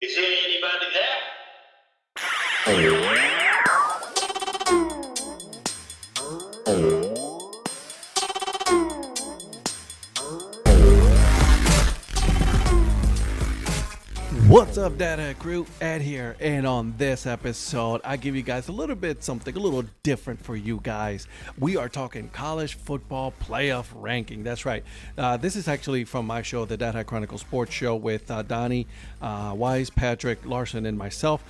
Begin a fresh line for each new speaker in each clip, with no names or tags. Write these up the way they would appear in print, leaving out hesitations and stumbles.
Is there anybody there?
What's up, Dad Hat Crew? Ed here, and on this episode, I give you guys a little different for you guys. We are talking college football playoff ranking. That's right. This is actually from my show, the Dad Hat Chronicles Sports Show, with Donnie, Wise, Patrick, Larson, and myself.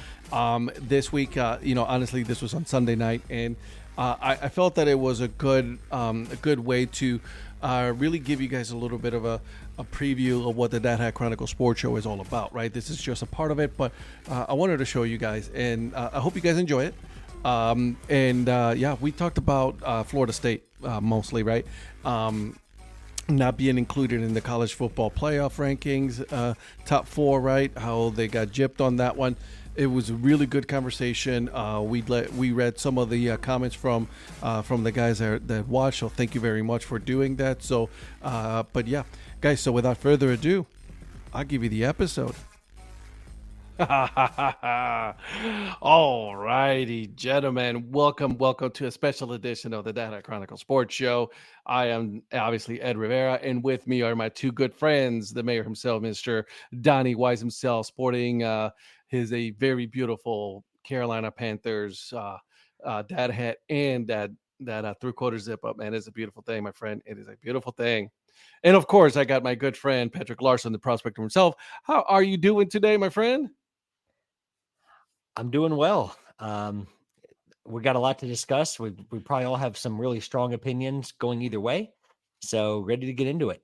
This week, honestly, this was on Sunday night, and I felt that it was a good way to really give you guys a little bit of a preview of what the Dad Hat Chronicles Sports Show is all about, right? This is just a part of it, but I wanted to show you guys, and I hope you guys enjoy it. We talked about Florida State mostly, right? Not being included in the college football playoff rankings, top four, right? How they got gypped on that one. It was a really good conversation. We read some of the comments from the guys that watched. So thank you very much for doing that. So, guys. So without further ado, I'll give you the episode. All righty, gentlemen. Welcome to a special edition of the Dad Hat Chronicles Sports Show. I am obviously Ed Rivera, and with me are my two good friends, the mayor himself, Mr. Donnie Wise himself, sporting a very beautiful Carolina Panthers dad hat and that 3/4 zip up. Man, it's a beautiful thing, my friend. It is a beautiful thing. And of course, I got my good friend Patrick Larson, the prospector himself. How are you doing today, my friend?
I'm doing well. We got a lot to discuss. We probably all have some really strong opinions going either way. So ready to get into it.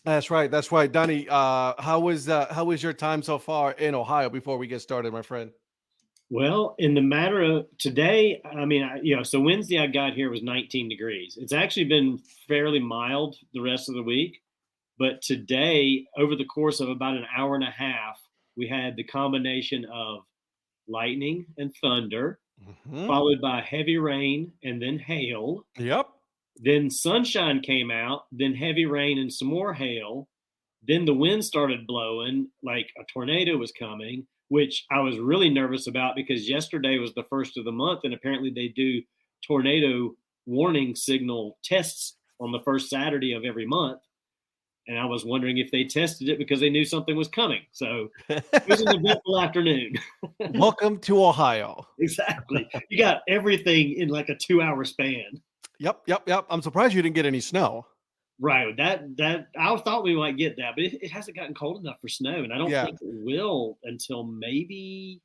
That's right. Donnie, how was your time so far in Ohio before we get started, my friend?
Well, in the matter of today, so Wednesday I got here was 19 degrees. It's actually been fairly mild the rest of the week. But today, over the course of about an hour and a half, we had the combination of lightning and thunder, followed by heavy rain and then hail.
Yep.
Then sunshine came out, then heavy rain and some more hail. Then the wind started blowing like a tornado was coming, which I was really nervous about because yesterday was the first of the month, and apparently they do tornado warning signal tests on the first Saturday of every month. And I was wondering if they tested it because they knew something was coming. So it was an eventful afternoon.
Welcome to Ohio.
Exactly. You got everything in like a 2-hour span.
Yep. I'm surprised you didn't get any snow.
Right. That I thought we might get that, but it hasn't gotten cold enough for snow. And I don't think it will until maybe,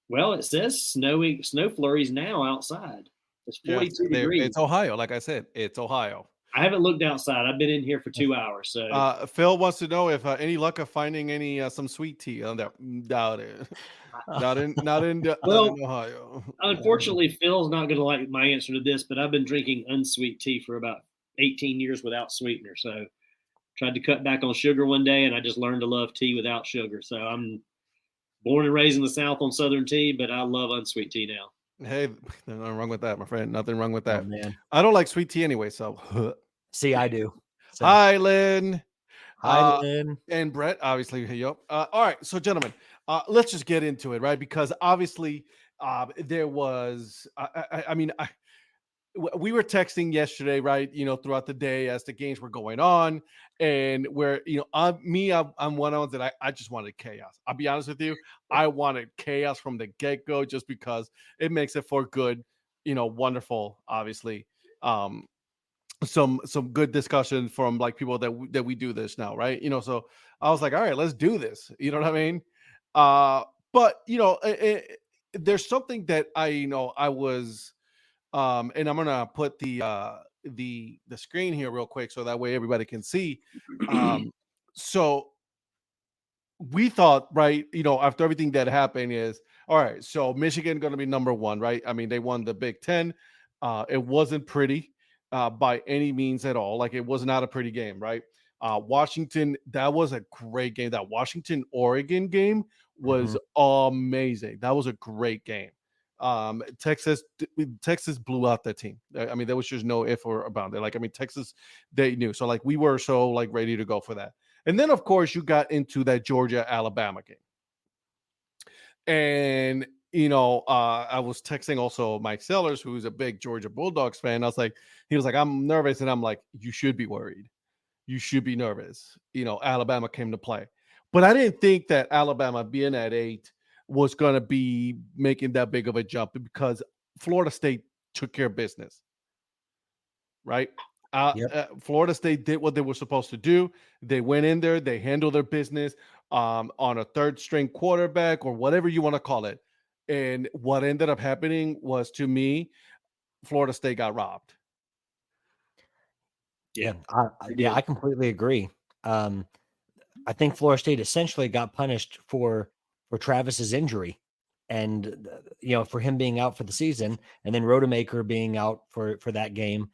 well, it says snow flurries now outside. It's 42 degrees.
It's Ohio. Like I said, it's Ohio.
I haven't looked outside. I've been in here for 2 hours. So
Phil wants to know if any luck of finding any some sweet tea on that. Doubt it. Not in Ohio.
Unfortunately, Phil's not going to like my answer to this, but I've been drinking unsweet tea for about 18 years without sweetener. So tried to cut back on sugar one day, and I just learned to love tea without sugar. So I'm born and raised in the South on Southern tea, but I love unsweet tea now.
Hey, nothing wrong with that, my friend. Nothing wrong with that.
Oh, man.
I don't like sweet tea anyway, so.
See, I do. So.
Hi, Lynn.
Hi, Lynn.
And Brett, obviously. Yep. All right. So, gentlemen, let's just get into it, right? Because obviously there was, we were texting yesterday, right? Throughout the day as the games were going on. And where, I'm one of them that I just wanted chaos. I'll be honest with you. I wanted chaos from the get-go just because it makes it for good, wonderful, obviously. Some good discussion from like people that we do this now, right? So I was like, all right, let's do this. You know what I mean? But there's something that I was, and I'm gonna put the screen here real quick so that way everybody can see. So we thought, right, after everything that happened is, all right, so Michigan going to be number one, right? I mean, they won the Big Ten. It wasn't pretty by any means at all. Like, it was not a pretty game, right? Washington, that was a great game. That Washington-Oregon game was amazing. That was a great game. Texas blew out that team. I mean, there was just no if or about it. Like, I mean, Texas, they knew. So, like, we were so, like, ready to go for that. And then, of course, you got into that Georgia-Alabama game. And, I was texting also Mike Sellers, who's a big Georgia Bulldogs fan. He was like, I'm nervous. And I'm like, you should be worried. You should be nervous. Alabama came to play. But I didn't think that Alabama being at 8 was going to be making that big of a jump because Florida State took care of business. Right? Florida State did what they were supposed to do. They went in there, they handled their business on a third string quarterback or whatever you want to call it. And what ended up happening was, to me, Florida State got robbed.
Yeah, I completely agree. I think Florida State essentially got punished for Travis's injury, and for him being out for the season, and then Rodemaker being out for that game.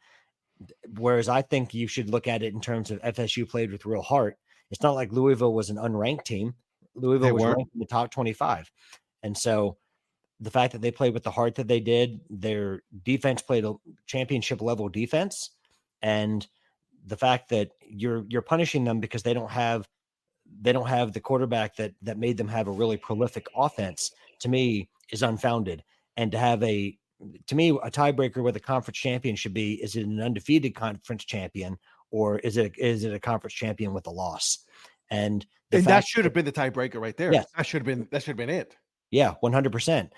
Whereas I think you should look at it in terms of FSU played with real heart. It's not like Louisville was an unranked team. Louisville was ranked in the top 25. And so the fact that they played with the heart that they did, their defense played a championship level defense. And the fact that you're punishing them because they don't have the quarterback that made them have a really prolific offense, to me, is unfounded. And to me, a tiebreaker with a conference champion should be: is it an undefeated conference champion, or is it a conference champion with a loss? And
that should have been the tiebreaker right there.
Yes.
That should have been it.
Yeah, 100%.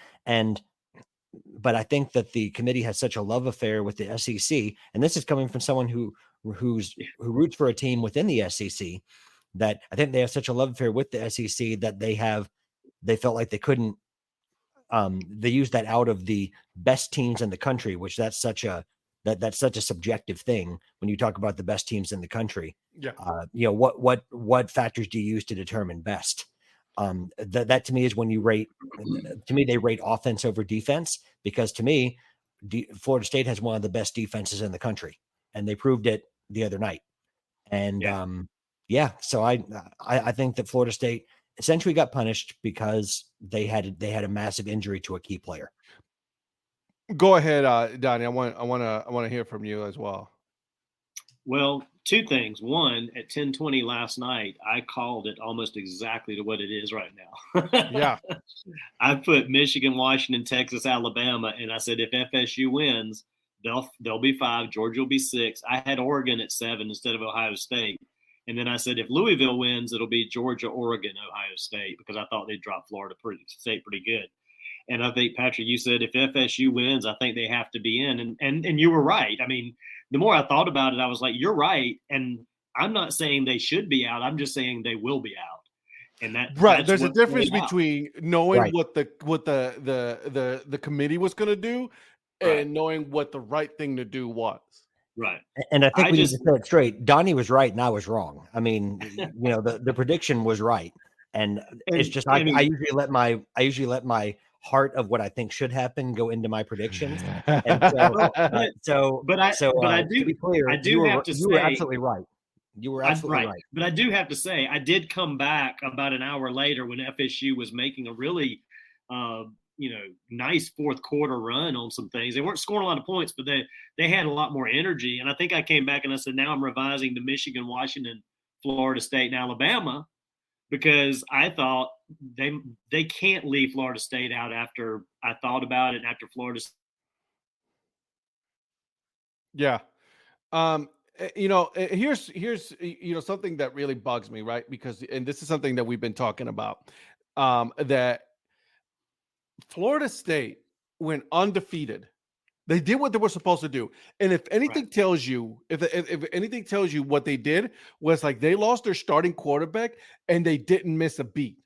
But I think that the committee has such a love affair with the SEC, and this is coming from someone who roots for a team within the SEC, that I think they have such a love affair with the SEC that they felt like they couldn't. They used that out of the best teams in the country, which that's such a subjective thing when you talk about the best teams in the country.
Yeah.
What factors do you use to determine best? That to me is when you rate. To me, they rate offense over defense, because to me, Florida State has one of the best defenses in the country, and they proved it the other night. And so I think that Florida State essentially got punished because they had a massive injury to a key player.
Go ahead, Donnie. I want to hear from you as well.
Well, two things. One, at 10:20 last night, I called it almost exactly to what it is right now.
Yeah.
I put Michigan, Washington, Texas, Alabama, and I said if FSU wins, they'll be 5, Georgia will be 6. I had Oregon at 7 instead of Ohio State. And then I said if Louisville wins, it'll be Georgia, Oregon, Ohio State, because I thought they'd drop Florida State pretty good. And I think, Patrick, you said if FSU wins, I think they have to be in. And you were right. I mean, the more I thought about it, I was like, you're right. And I'm not saying they should be out. I'm just saying they will be out. And
there's a difference between knowing what the committee was going to do and knowing what the right thing to do was.
Right. And I think we need to say it straight. Donnie was right and I was wrong. I mean, the prediction was right. And it's just I usually let my heart of what I think should happen go into my predictions. And I do have to say you were absolutely right. You were absolutely right.
But I do have to say, I did come back about an hour later when FSU was making a really nice fourth quarter run on some things. They weren't scoring a lot of points, but they had a lot more energy. And I think I came back and I said, now I'm revising the Michigan, Washington, Florida State, and Alabama, because I thought they can't leave Florida State out after I thought about it and after Florida.
Yeah. Here's something that really bugs me, right? And this is something that we've been talking about, that Florida State went undefeated. They did what they were supposed to do. And if anything tells you, if anything tells you what they did was like they lost their starting quarterback and they didn't miss a beat.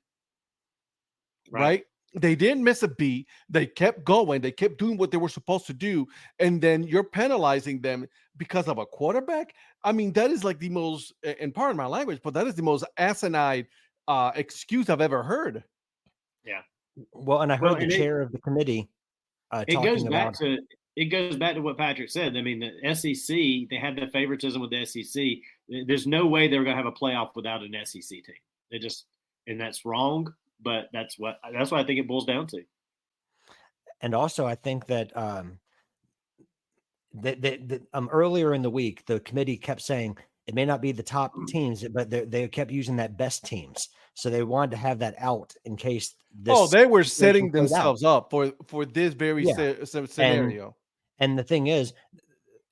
Right? They didn't miss a beat. They kept going. They kept doing what they were supposed to do. And then you're penalizing them because of a quarterback. I mean, that is like the most, and pardon my language, but that is the most asinine excuse I've ever heard.
Yeah.
Well, and I heard the chair of the committee
it goes back to what Patrick said. I mean, the SEC, they have the favoritism with the SEC. There's no way they're going to have a playoff without an SEC team. And that's wrong, but that's what I think it boils down to.
And also, I think that earlier in the week, the committee kept saying, It may not be the top teams, but they kept using that best teams. So they wanted to have that out in case this.
They were setting
played out.
themselves up for this very scenario.
And the thing is,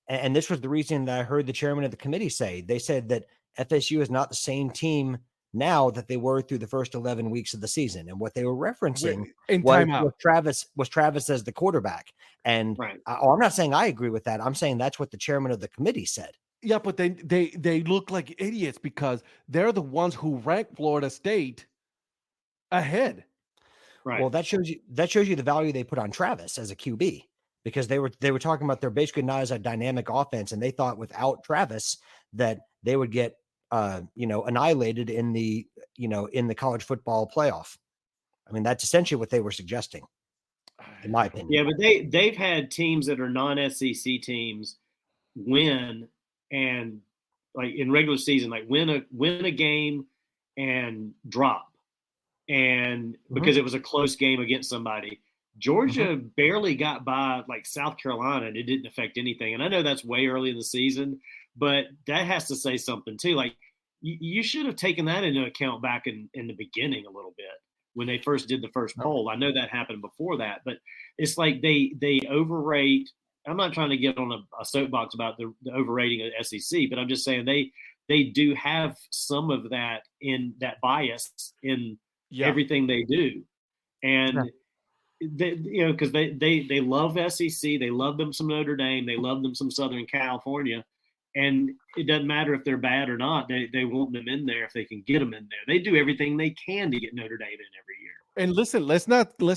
and this was the reason that I heard the chairman of the committee say, they said that FSU is not the same team now that they were through the first 11 weeks of the season. And what they were referencing was Travis as the quarterback. And I'm not saying I agree with that. I'm saying that's what the chairman of the committee said.
Yeah, but they look like idiots because they're the ones who rank Florida State ahead.
Right. Well, that shows you the value they put on Travis as a QB, because they were talking about they're basically not as a dynamic offense, and they thought without Travis that they would get annihilated in the college football playoff. I mean, that's essentially what they were suggesting, in my opinion.
Yeah, but they've had teams that are non-SEC teams win, and like in regular season, like win a game and drop, and because it was a close game against somebody. Georgia barely got by like South Carolina, and it didn't affect anything. And I know that's way early in the season, but that has to say something too. Like you should have taken that into account back in the beginning a little bit when they first did the first poll. I know that happened before that, but it's like they overrate. I'm not trying to get on a soapbox about the overrating of SEC, but I'm just saying they do have some of that in that bias in everything they do. And because they love SEC, they love them some Notre Dame, they love them some Southern California, and it doesn't matter if they're bad or not. They want them in there if they can get them in there. They do everything they can to get Notre Dame in every year.
And listen, let's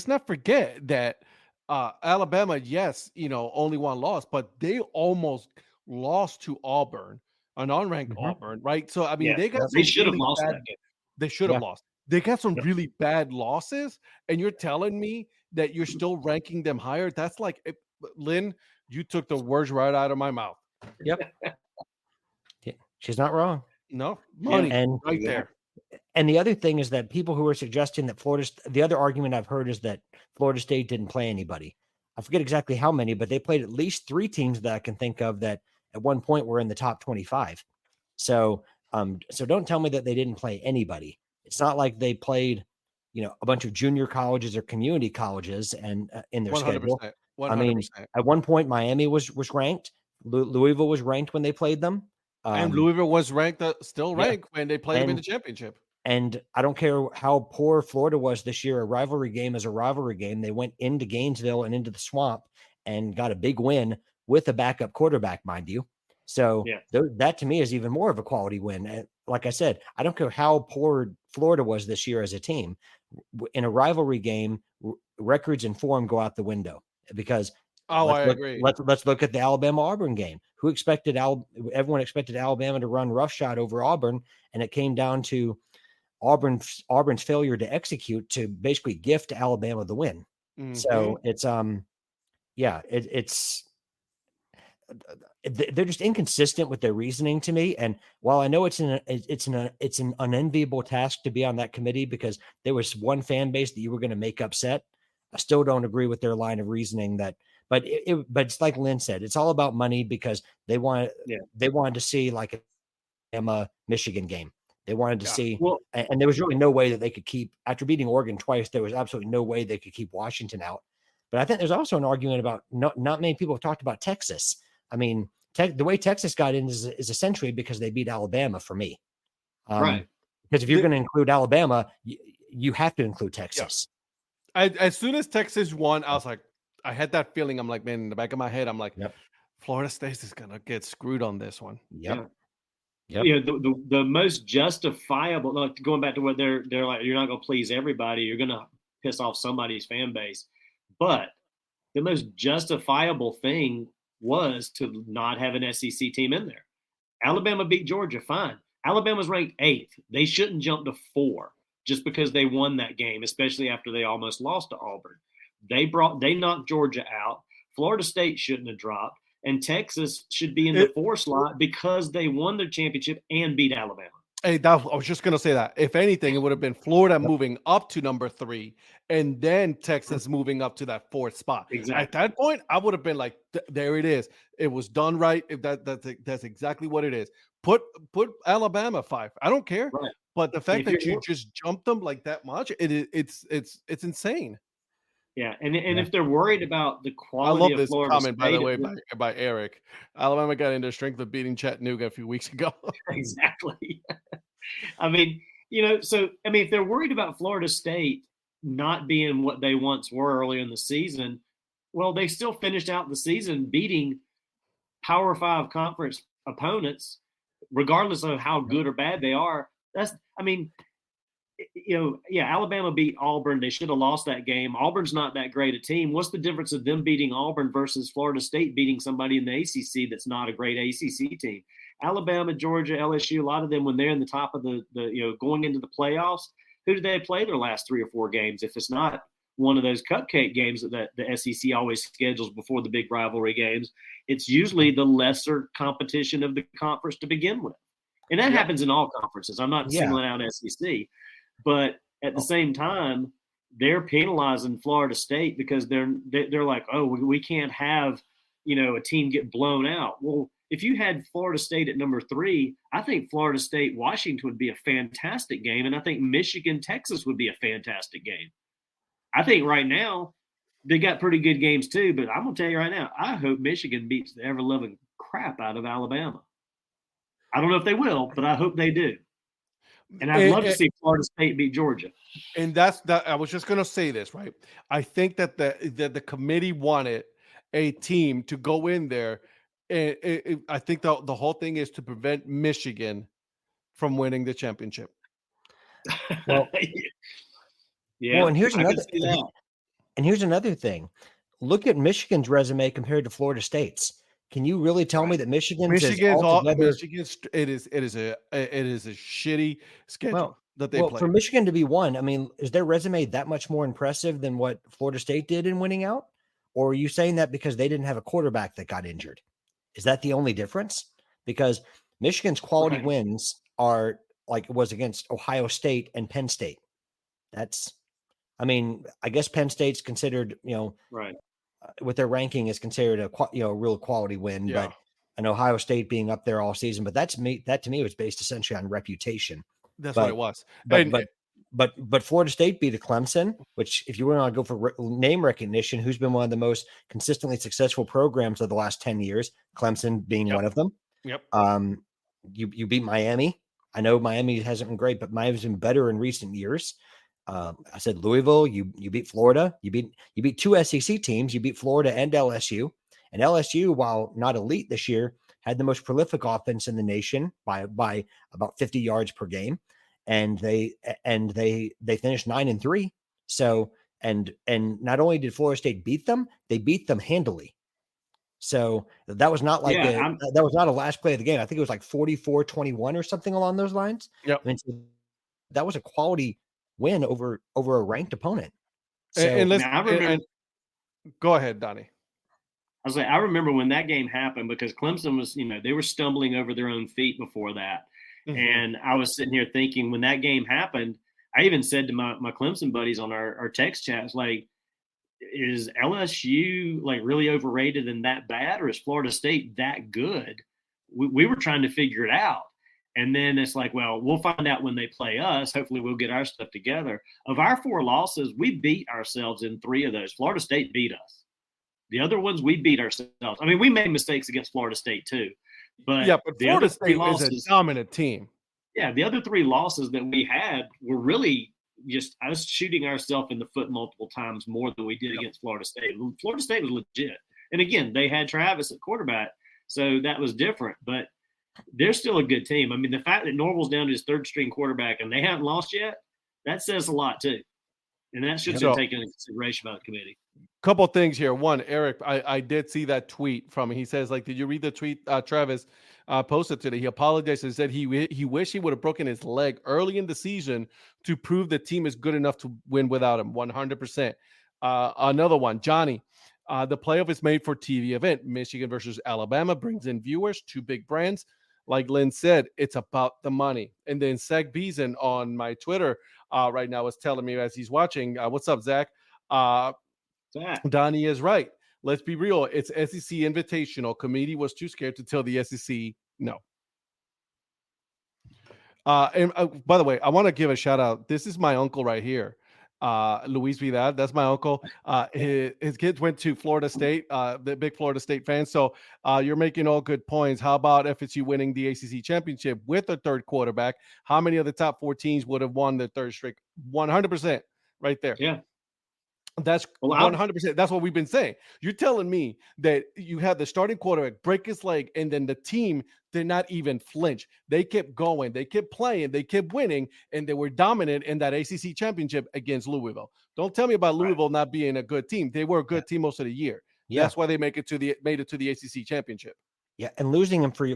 not forget that Alabama, yes, only one loss, but they almost lost to Auburn, an unranked Auburn, right? So I mean,
they should have lost that game.
They should have lost. They got some really bad losses, and you're telling me that you're still ranking them higher? That's like, Lynn, you took the words right out of my mouth.
Yep. She's not wrong.
No, money
and
right there.
And the other thing is that people who are suggesting that the other argument I've heard is that Florida State didn't play anybody. I forget exactly how many, but they played at least 3 teams that I can think of that at one point were in the top 25. So don't tell me that they didn't play anybody. It's not like they played, a bunch of junior colleges or community colleges and in their 100%, schedule. 100%. I mean, at one point, Miami was ranked. Louisville was ranked when they played them.
And Louisville was ranked, still ranked when they played them in the championship.
And I don't care how poor Florida was this year. A rivalry game is a rivalry game. They went into Gainesville and into the Swamp and got a big win with a backup quarterback, mind you. So that to me is even more of a quality win. And like I said, I don't care how poor Florida was this year as a team. In a rivalry game, records and form go out the window because
I agree.
Let's look at the Alabama-Auburn game. Everyone expected Alabama to run roughshod over Auburn, and it came down to Auburn's failure to execute to basically gift Alabama the win. So it's they're just inconsistent with their reasoning to me. And while I know it's an unenviable task to be on that committee because there was one fan base that you were going to make upset, I still don't agree with their line of reasoning that. But it's like Lynn said, it's all about money because they wanted to see like a Michigan game. They wanted to see, and there was really no way that they could keep, after beating Oregon twice, there was absolutely no way they could keep Washington out. But I think there's also an argument about not many people have talked about Texas. I mean, the way Texas got in is essentially because they beat Alabama for me.
Right.
Because if you're going to include Alabama, you have to include Texas.
Yeah. As soon as Texas won, I was like, I had that feeling. I'm like, man, in the back of my head, I'm like, Florida State is going to get screwed on this one.
Yep.
The most justifiable, like going back to what they're like, you're not going to please everybody. You're going to piss off somebody's fan base. But the most justifiable thing was to not have an SEC team in there. Alabama beat Georgia, fine. Alabama's ranked 8th. They shouldn't jump to 4 just because they won that game, especially after they almost lost to Auburn. They knocked Georgia out. Florida State shouldn't have dropped. And Texas should be in the 4 slot because they won their championship and beat Alabama.
Hey, I was just going to say that. If anything, it would have been Florida moving up to number 3 and then Texas moving up to that 4th spot.
Exactly.
At that point, I would have been like, there it is. It was done right. If that's exactly what it is. put Alabama 5. I don't care.
Right.
But the fact that you just jumped them like that much, it's insane.
Yeah, and if they're worried about the
I
quality
love
of
this
Florida
comment, by
State,
the way, by Eric. Alabama got into strength of beating Chattanooga a few weeks ago.
Exactly. I mean, if they're worried about Florida State not being what they once were earlier in the season, well, they still finished out the season beating Power 5 conference opponents, regardless of how good or bad they are. Alabama beat Auburn. They should have lost that game. Auburn's not that great a team. What's the difference of them beating Auburn versus Florida State beating somebody in the ACC that's not a great ACC team? Alabama, Georgia, LSU, a lot of them, when they're in the top of the going into the playoffs, who do they play their last 3 or 4 games? If it's not one of those cupcake games that the SEC always schedules before the big rivalry games, it's usually the lesser competition of the conference to begin with. And that happens in all conferences. I'm not singling out SEC. But at the same time, they're penalizing Florida State because they're like, oh, we can't have, a team get blown out. Well, if you had Florida State at number 3, I think Florida State Washington would be a fantastic game, and I think Michigan Texas would be a fantastic game. I think right now they got pretty good games too, but I'm gonna tell you right now, I hope Michigan beats the ever-loving crap out of Alabama. I don't know if they will, but I hope they do. And I'd love to see Florida State beat Georgia.
And that's that. I was just going to say this, right? I think that the committee wanted a team to go in there. And I think the whole thing is to prevent Michigan from winning the championship.
Well,
yeah.
And here's another thing. Look at Michigan's resume compared to Florida State's. Can you really tell me that Michigan's it
is a shitty schedule that they play?
For Michigan to be one, I mean, is their resume that much more impressive than what Florida State did in winning out? Or are you saying that because they didn't have a quarterback that got injured? Is that the only difference? Because Michigan's quality wins are like it was against Ohio State and Penn State. I guess Penn State's considered, with their ranking is considered a real quality win, but and Ohio State being up there all season, but that to me was based essentially on reputation.
That's what it was.
But Florida State beat a Clemson, which if you want to go for name recognition, who's been one of the most consistently successful programs of the last 10 years, Clemson being one of them.
Yep.
You beat Miami. I know Miami hasn't been great, but Miami's been better in recent years. I said Louisville, you beat Florida, you beat 2 SEC teams, you beat Florida and LSU. And LSU, while not elite this year, had the most prolific offense in the nation by about 50 yards per game. And they finished 9-3. So and not only did Florida State beat them, they beat them handily. So that was not like that was not a last play of the game. I think it was like 44-21 or something along those lines.
Yep.
I mean, so that was a quality win over a ranked opponent. So,
go ahead, Donnie.
I was like, I remember when that game happened because Clemson was, they were stumbling over their own feet before that. Mm-hmm. And I was sitting here thinking when that game happened, I even said to my Clemson buddies on our text chats, like, is LSU like really overrated and that bad, or is Florida State that good? We were trying to figure it out. And then it's like, well, we'll find out when they play us. Hopefully we'll get our stuff together. Of our 4 losses, we beat ourselves in 3 of those. Florida State beat us. The other ones, we beat ourselves. I mean, we made mistakes against Florida State too. But
Florida State is a dominant team.
Yeah, the other 3 losses that we had were really just us shooting ourselves in the foot multiple times more than we did against Florida State. Florida State was legit. And again, they had Travis at quarterback, so that was different. But they're still a good team. I mean, the fact that Norval's down to his 3rd-string quarterback and they haven't lost yet, that says a lot too. And that should be taken into consideration by the committee.
Couple of things here. One, Eric, I did see that tweet from him. He says, like, did you read the tweet Travis posted today? He apologized and said he wished he would have broken his leg early in the season to prove the team is good enough to win without him. 100%. Another one, Johnny. The playoff is made for TV event. Michigan versus Alabama brings in viewers, 2 big brands. Like Lynn said, it's about the money. And then Zach Beeson on my Twitter right now is telling me as he's watching, what's up, Zach? Donnie is right. Let's be real. It's SEC Invitational. Committee was too scared to tell the SEC no. And by the way, I want to give a shout out. This is my uncle right here, Luis Vidal. That's my uncle. His kids went to Florida State, the big Florida State fans. So you're making all good points. How about FSU winning the ACC championship with a third quarterback? How many of the top 4 teams would have won their third straight? 100% right there.
Yeah.
That's 100%. That's what we've been saying. You're telling me that you had the starting quarterback break his leg, and then the team did not even flinch. They kept going. They kept playing. They kept winning, and they were dominant in that ACC championship against Louisville. Don't tell me about Louisville not being a good team. They were a good team most of the year. Yeah. That's why they made it to the ACC championship.
Yeah, and losing them for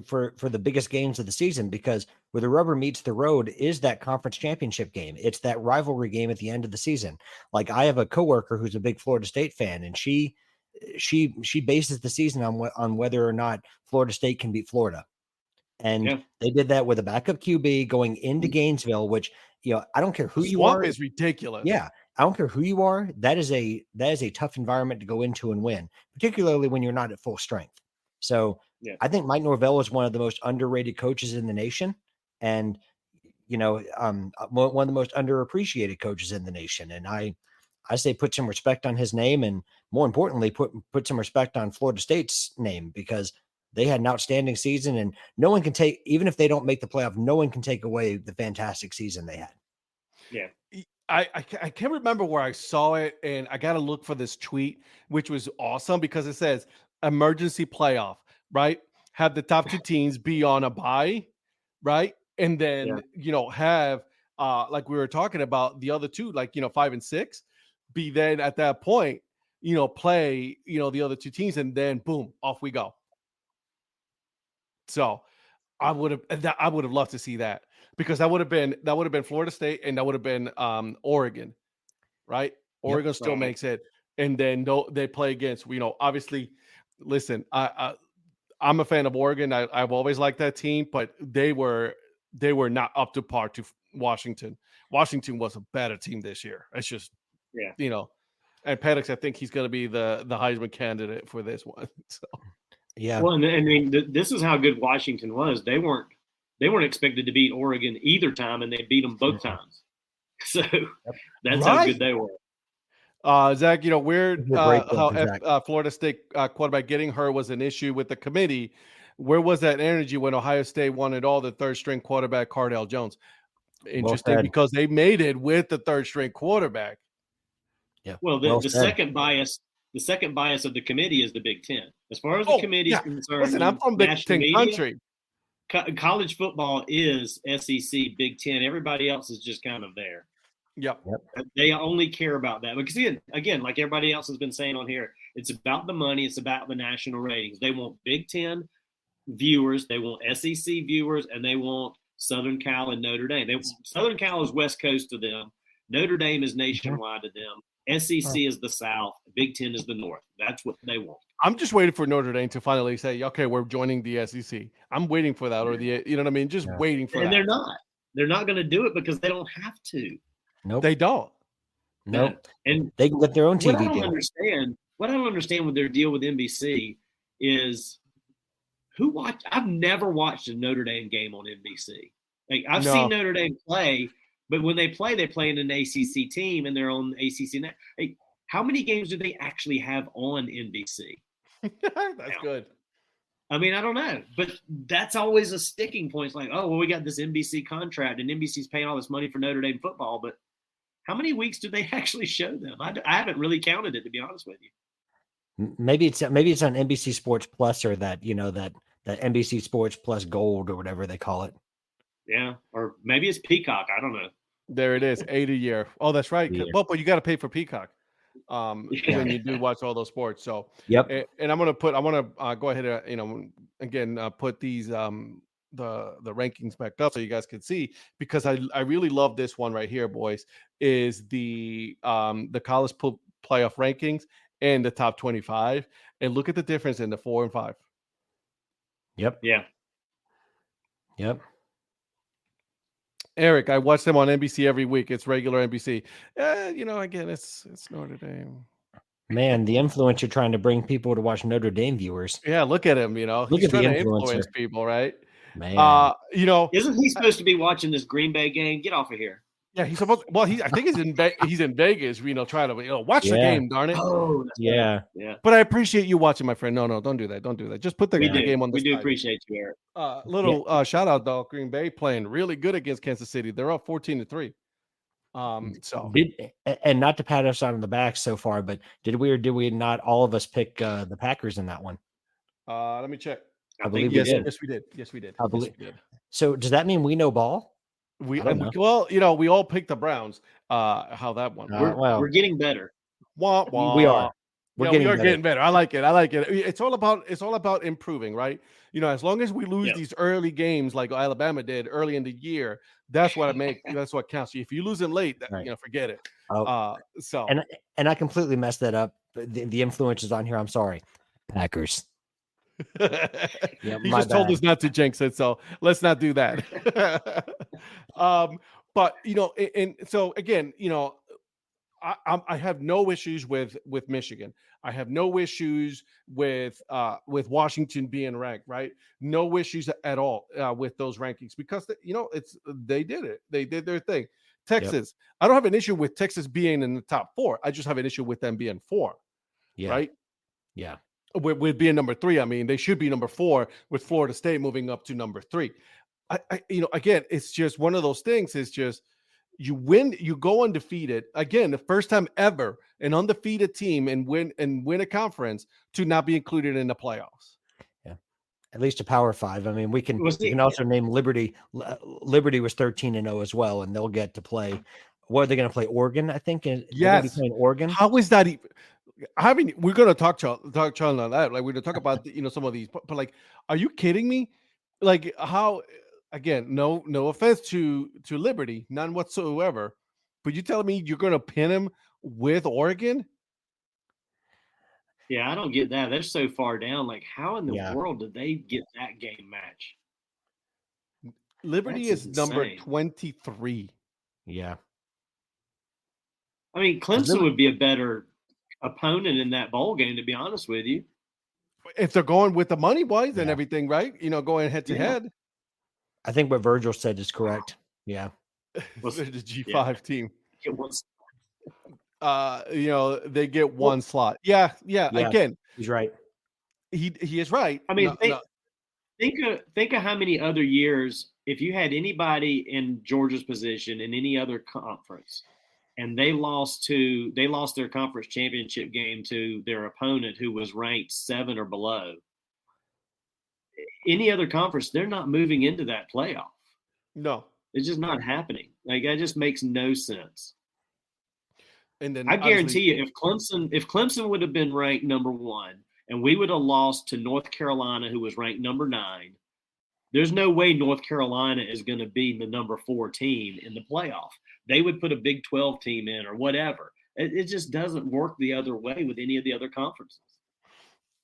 the biggest games of the season, because where the rubber meets the road is that conference championship game. It's that rivalry game at the end of the season. Like, I have a coworker who's a big Florida State fan, and she bases the season on whether or not Florida State can beat Florida. And they did that with a backup QB going into Gainesville, which, I don't care who you are.
Swamp is ridiculous.
Yeah, I don't care who you are. That is a tough environment to go into and win, particularly when you're not at full strength. So I think Mike Norvell is one of the most underrated coaches in the nation, and one of the most underappreciated coaches in the nation. And I say put some respect on his name, and more importantly, put some respect on Florida State's name, because they had an outstanding season, and no one can take, even if they don't make the playoff, no one can take away the fantastic season they had.
Yeah.
I can't remember where I saw it, and I got to look for this tweet, which was awesome because it says emergency playoff, right? Have the top 2 teams be on a bye, right? And then, have, like we were talking about, the other 2, like, 5 and 6, be then at that point, play, the other 2 teams, and then boom, off we go. So I would have loved to see that, because that would have been Florida State, and that would have been Oregon, right? Oregon still makes it, and then they play against, obviously. Listen, I'm a fan of Oregon. I've always liked that team, but they were not up to par to Washington. Washington was a better team this year. It's just and Penix, I think he's going to be the Heisman candidate for this one. So.
Yeah.
Well, and I mean, this is how good Washington was. They weren't expected to beat Oregon either time, and they beat them both times. So that's how good they were.
Zach, weird how Florida State quarterback getting hurt was an issue with the committee. Where was that energy when Ohio State wanted all the third-string quarterback Cardale Jones? Interesting, because they made it with the third-string quarterback.
Yeah.
Well, the second bias of the committee is the Big Ten. As far as the committee is concerned,
listen, I'm from Big Ten country.
College football is SEC, Big Ten. Everybody else is just kind of there.
Yep.
They only care about that because again, like everybody else has been saying on here, it's about the money. It's about the national ratings. They want Big Ten viewers, they want SEC viewers, and they want Southern Cal and Notre Dame. Southern Cal is West Coast to them. Notre Dame is nationwide to them. SEC is the South. Big Ten is the North. That's what they want.
I'm just waiting for Notre Dame to finally say, okay, we're joining the SEC. I'm waiting for that, or you know what I mean? Just waiting for that.
And they're not. They're not going to do it because they don't have to.
Nope.
They don't.
Nope.
And
they can get their own TV
deal. What I don't understand with their deal with NBC is I've never watched a Notre Dame game on NBC. Like I've seen Notre Dame play, but when they play in an ACC team and they're on ACC. Like, how many games do they actually have on NBC?
That's good.
I mean, I don't know, but that's always a sticking point. It's like, oh, well, we got this NBC contract and NBC's paying all this money for Notre Dame football, but how many weeks do they actually show them? I haven't really counted it, to be honest with you.
Maybe it's on NBC Sports Plus, or that NBC Sports Plus Gold, or whatever they call it.
Yeah, or maybe it's Peacock. I don't know.
There it is, $8 a year. Oh, that's right. But you got to pay for Peacock when you do watch all those sports. So and I want to go ahead and again put these the rankings back up so you guys can see, because I really love this one right here, boys. Is the college playoff rankings and the top 25, and look at the difference in the 4 and 5.
Yep.
Yeah.
Yep.
Eric, I watch them on NBC every week. It's regular NBC. Again, it's Notre Dame.
Man, the influencer trying to bring people to watch Notre Dame viewers.
Yeah, look at him. He's trying to influence people, right?
Man.
Isn't he supposed to be watching this Green Bay game? Get off of here.
Yeah, he's supposed. Well, I think he's in Vegas. Trying to watch the game. Darn it.
Oh, that's
yeah.
Yeah.
But I appreciate you watching, my friend. No, don't do that. Don't do that. Just put the game on the side.
We do appreciate you, Eric.
Shout out, though. Green Bay playing really good against Kansas City. They're up 14-3.
And not to pat us on the back so far, but did we not all of us pick the Packers in that one?
Let me check.
I believe
yes,
we did.
Yes, we did. Yes, we did.
I believe.
Yes, we did.
So does that mean we know ball?
We all picked the Browns. How that one?
We're getting better.
Wah, wah.
We are.
We are getting better. I like it. It's all about improving, right? As long as we lose these early games like Alabama did early in the year, that's what counts. If you lose them late, forget it.
And I completely messed that up. The influence is on here. I'm sorry. Packers.
He just told us not to jinx it, so let's not do that. But and so again, I have no issues with Michigan. I have no issues with Washington being ranked, right? No issues at all with those rankings because they did it. They did their thing. Texas, I don't have an issue with Texas being in the top 4. I just have an issue with them being 4. Right?
Yeah.
With being number 3, I mean, they should be number 4 with Florida State moving up to number 3. Again, it's just one of those things. It's just you go undefeated again, the first time ever an undefeated team and win a conference to not be included in the playoffs.
Yeah, at least a Power 5. I mean, we can also name Liberty. Liberty was 13-0 as well, and they'll get to play. What are they going to play? Oregon, I think.
Yes,
playing Oregon.
How is that even? We're going to talk on that. Like we're going to talk about some of these, but like, are you kidding me? Like how? Again, no offense to Liberty, none whatsoever. But you telling me you're going to pin him with Oregon?
Yeah, I don't get that. They're so far down. Like, how in the world did they get that game match?
Liberty is number 23.
Yeah.
I mean, Clemson would be a better opponent in that bowl game, to be honest with you.
If they're going with the money wise and everything, right? going head to head.
I think what Virgil said is correct. Yeah.
They're the G5 team.
It was.
They get one slot. Yeah. Again,
he's right.
He is right.
I mean, think of how many other years if you had anybody in Georgia's position in any other conference, and they lost their conference championship game to their opponent who was ranked 7 or below. Any other conference, they're not moving into that playoff.
No,
it's just not happening. Like that just makes no sense.
And then
I guarantee you, if Clemson would have been ranked number 1 and we would have lost to North Carolina, who was ranked number 9, there's no way North Carolina is going to be the number 4 team in the playoff. They would put a Big 12 team in or whatever. It just doesn't work the other way with any of the other conferences.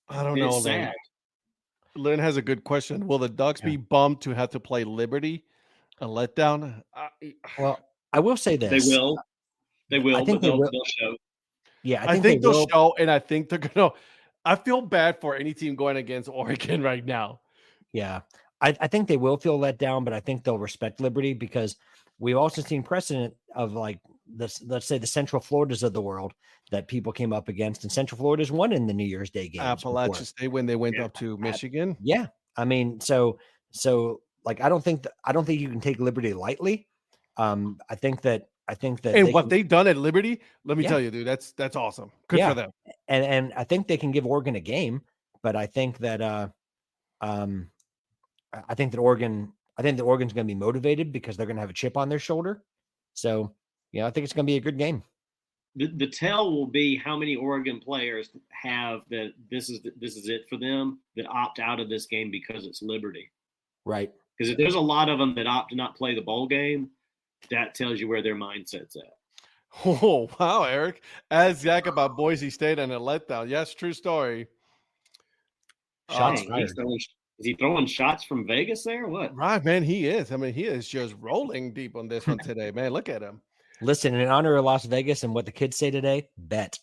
I don't know.
It's sad.
Lynn has a good question. Will the Ducks be bummed to have to play Liberty? A letdown?
Well, I will say this.
They will. I think they'll show.
Yeah,
I think they'll show, and I think they're going to. I feel bad for any team going against Oregon right now.
Yeah, I think they will feel let down, but I think they'll respect Liberty because we've also seen precedent of like this. Let's say the Central Floridas of the world that people came up against, and Central Florida's won in the New Year's Day game.
Appalachian State when they went up to Michigan.
Yeah, I mean, so like I don't think you can take Liberty lightly. I think that
and what they've done at Liberty, let me tell you, dude, that's awesome. Good for them.
And I think they can give Oregon a game, but I think that Oregon's going to be motivated because they're going to have a chip on their shoulder. So, I think it's going to be a good game.
The tell will be how many Oregon players have that this is it for them that opt out of this game because it's Liberty.
Right.
Because if there's a lot of them that opt to not play the bowl game, that tells you where their mindset's at.
Oh, wow, Eric. Ask Zach about Boise State and a letdown. Yes, true story.
Shots
fired. Is he throwing shots from Vegas there? What?
Right, man, he is. I mean, he is just rolling deep on this one today, man. Look at him.
Listen, in honor of Las Vegas and what the kids say today, bet.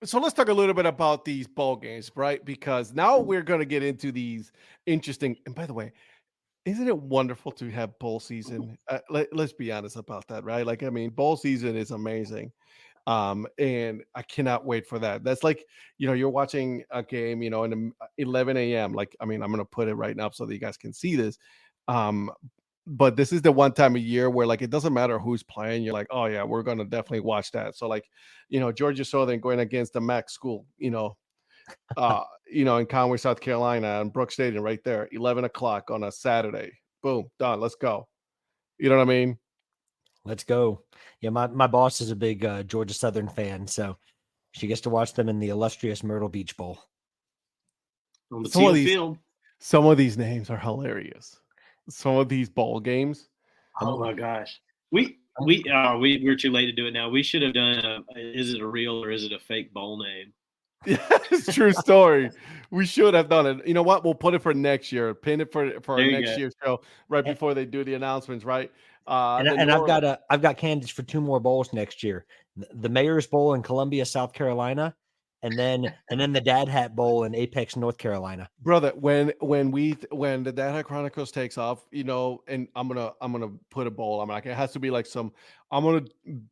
So let's talk a little bit about these bowl games, right? Because now we're going to get into these interesting. And by the way, isn't it wonderful to have bowl season? Let's be honest about that, right? Like, I mean, bowl season is amazing. And I cannot wait for that. That's like, you're watching a game, in 11 a.m. Like, I mean, I'm going to put it right now so that you guys can see this. But this is the one time a year where, like, it doesn't matter who's playing. You're like, oh yeah, we're going to definitely watch that. So like, Georgia Southern going against the MAC school, in Conway, South Carolina, and Brooks Stadium right there, 11 o'clock on a Saturday. Boom, done. Let's go. You know what I mean?
Let's go. Yeah, my boss is a big Georgia Southern fan, so she gets to watch them in the illustrious Myrtle Beach Bowl.
On the teal field.
Some of these names are hilarious. Some of these bowl games.
Oh my gosh. We're too late to do it now. We should have done is it a real or is it a fake bowl name?
Yeah, it's true story. We should have done it. You know what? We'll put it for next year. Pin it for our next year's show right before they do the announcements, right?
I've got candidates for 2 more bowls next year: the Mayor's Bowl in Columbia, South Carolina, and then the Dad Hat Bowl in Apex, North Carolina.
Brother, when the Dad Hat Chronicles takes off, and I'm gonna put a bowl. I'm like, it has to be like I'm gonna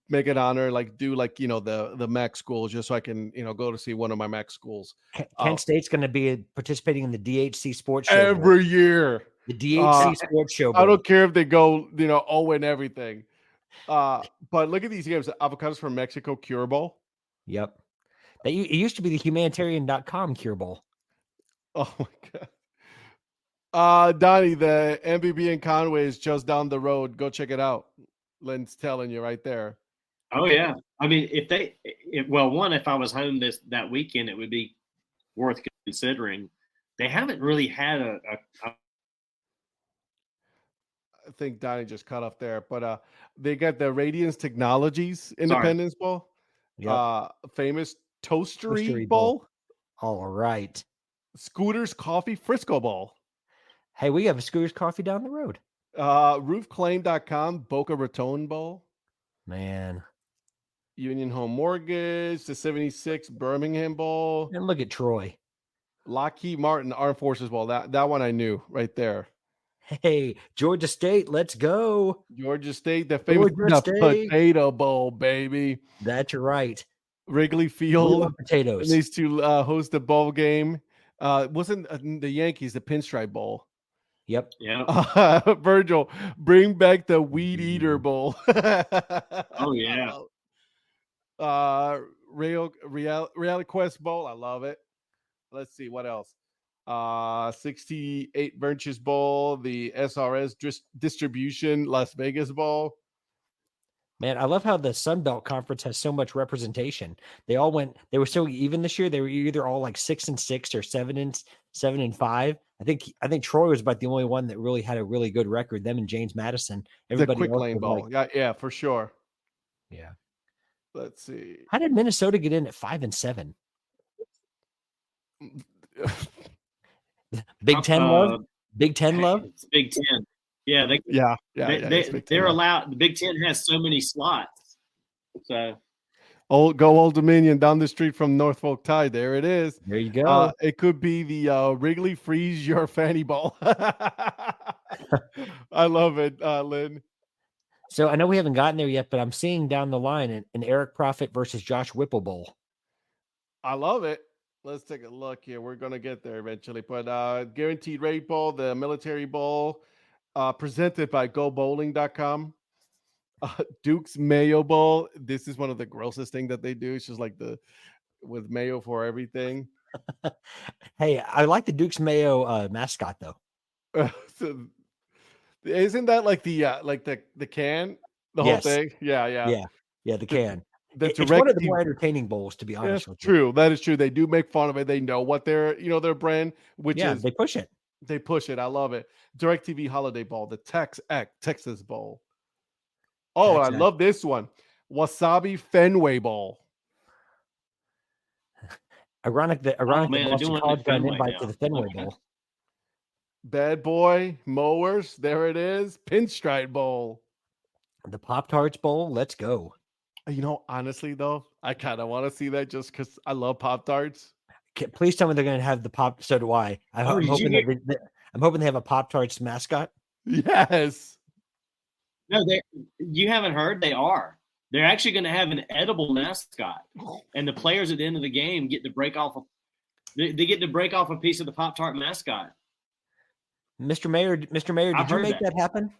make it honor, like do like the MAC schools, just so I can go to see one of my MAC schools.
Kent State's going to be participating in the DHC Sports Show
every year.
The DHC Sports Show.
I don't care if they go, and everything. But look at these games: Avocados from Mexico Cure Bowl.
Yep. It used to be the humanitarian.com Cure Bowl.
Oh my God. Donnie, the MBB in Conway is just down the road. Go check it out. Lynn's telling you right there.
Oh yeah. I mean, if I was home that weekend, it would be worth considering. They haven't really had a
I think Donnie just cut off there, but they got the Radiance Technologies Independence Bowl. Yep. Famous Toastery Bowl.
All right.
Scooters Coffee Frisco Bowl.
Hey, we have a Scooters Coffee down the road.
Roofclaim.com Boca Raton Bowl.
Man.
Union Home Mortgage, the 76 Birmingham Bowl.
And look at Troy.
Lockheed Martin Armed Forces Bowl. That one I knew right there.
Hey, Georgia State, let's go.
Georgia State, the famous Potato Bowl, baby.
That's right.
Wrigley Field.
Potatoes.
Needs to host the bowl game. Wasn't the Yankees the Pinstripe Bowl?
Yep.
Yeah.
Virgil, bring back the Weed Eater Bowl.
Oh yeah.
Reality Quest Bowl. I love it. Let's see what else. 68 Branches Bowl, the SRS Distribution Las Vegas Bowl.
Man, I love how the Sun Belt Conference has so much representation. They were so even this year. They were either all like 6-6 or 7-5. I think Troy was about the only one that really had a really good record. Them and James Madison.
Everybody the quick lane bowl. Yeah, for sure.
Yeah.
Let's see.
How did Minnesota get in at 5-7? Big Ten love. Big Ten love.
It's Big Ten. Yeah, they're allowed. The Big Ten has so many slots. So,
Old Dominion down the street from Norfolk Tide. There it is.
There you go.
It could be the Wrigley Freeze Your Fanny Ball. I love it, Lynn.
So I know we haven't gotten there yet, but I'm seeing down the line an Eric Profit versus Josh Whipple Bowl.
I love it. Let's take a look here. We're going to get there eventually. But Guaranteed Rate Bowl, the Military Bowl, presented by GoBowling.com. Duke's Mayo Bowl. This is one of the grossest things that they do. It's just like with mayo for everything.
Hey, I like the Duke's Mayo mascot though.
So, isn't that like the can? The whole thing? Yeah,
the can.
It's
one of the more entertaining bowls, to be honest with you.
True. That is true. They do make fun of it. They know what their brand, which is
they push it.
They push it. I love it. DirecTV Holiday Bowl, the Texas Bowl. Oh, I love this one. Wasabi Fenway Bowl.
Ironic that Boston College got an invite to the Fenway Bowl.
Bad Boy Mowers. There it is. Pinstripe Bowl.
The Pop-Tarts Bowl. Let's go.
Honestly though, I kind of want to see that just because I love Pop-Tarts.
Please tell me they're going to have the pop. So do I. I'm
Did you
hoping
hear?
I'm hoping they have a Pop-Tarts mascot.
Yes.
No, you haven't heard. They are. They're actually going to have an edible mascot, and the players at the end of the game get to break off. They get to break off a piece of the Pop-Tart mascot.
Mr. Mayor, did you make that happen?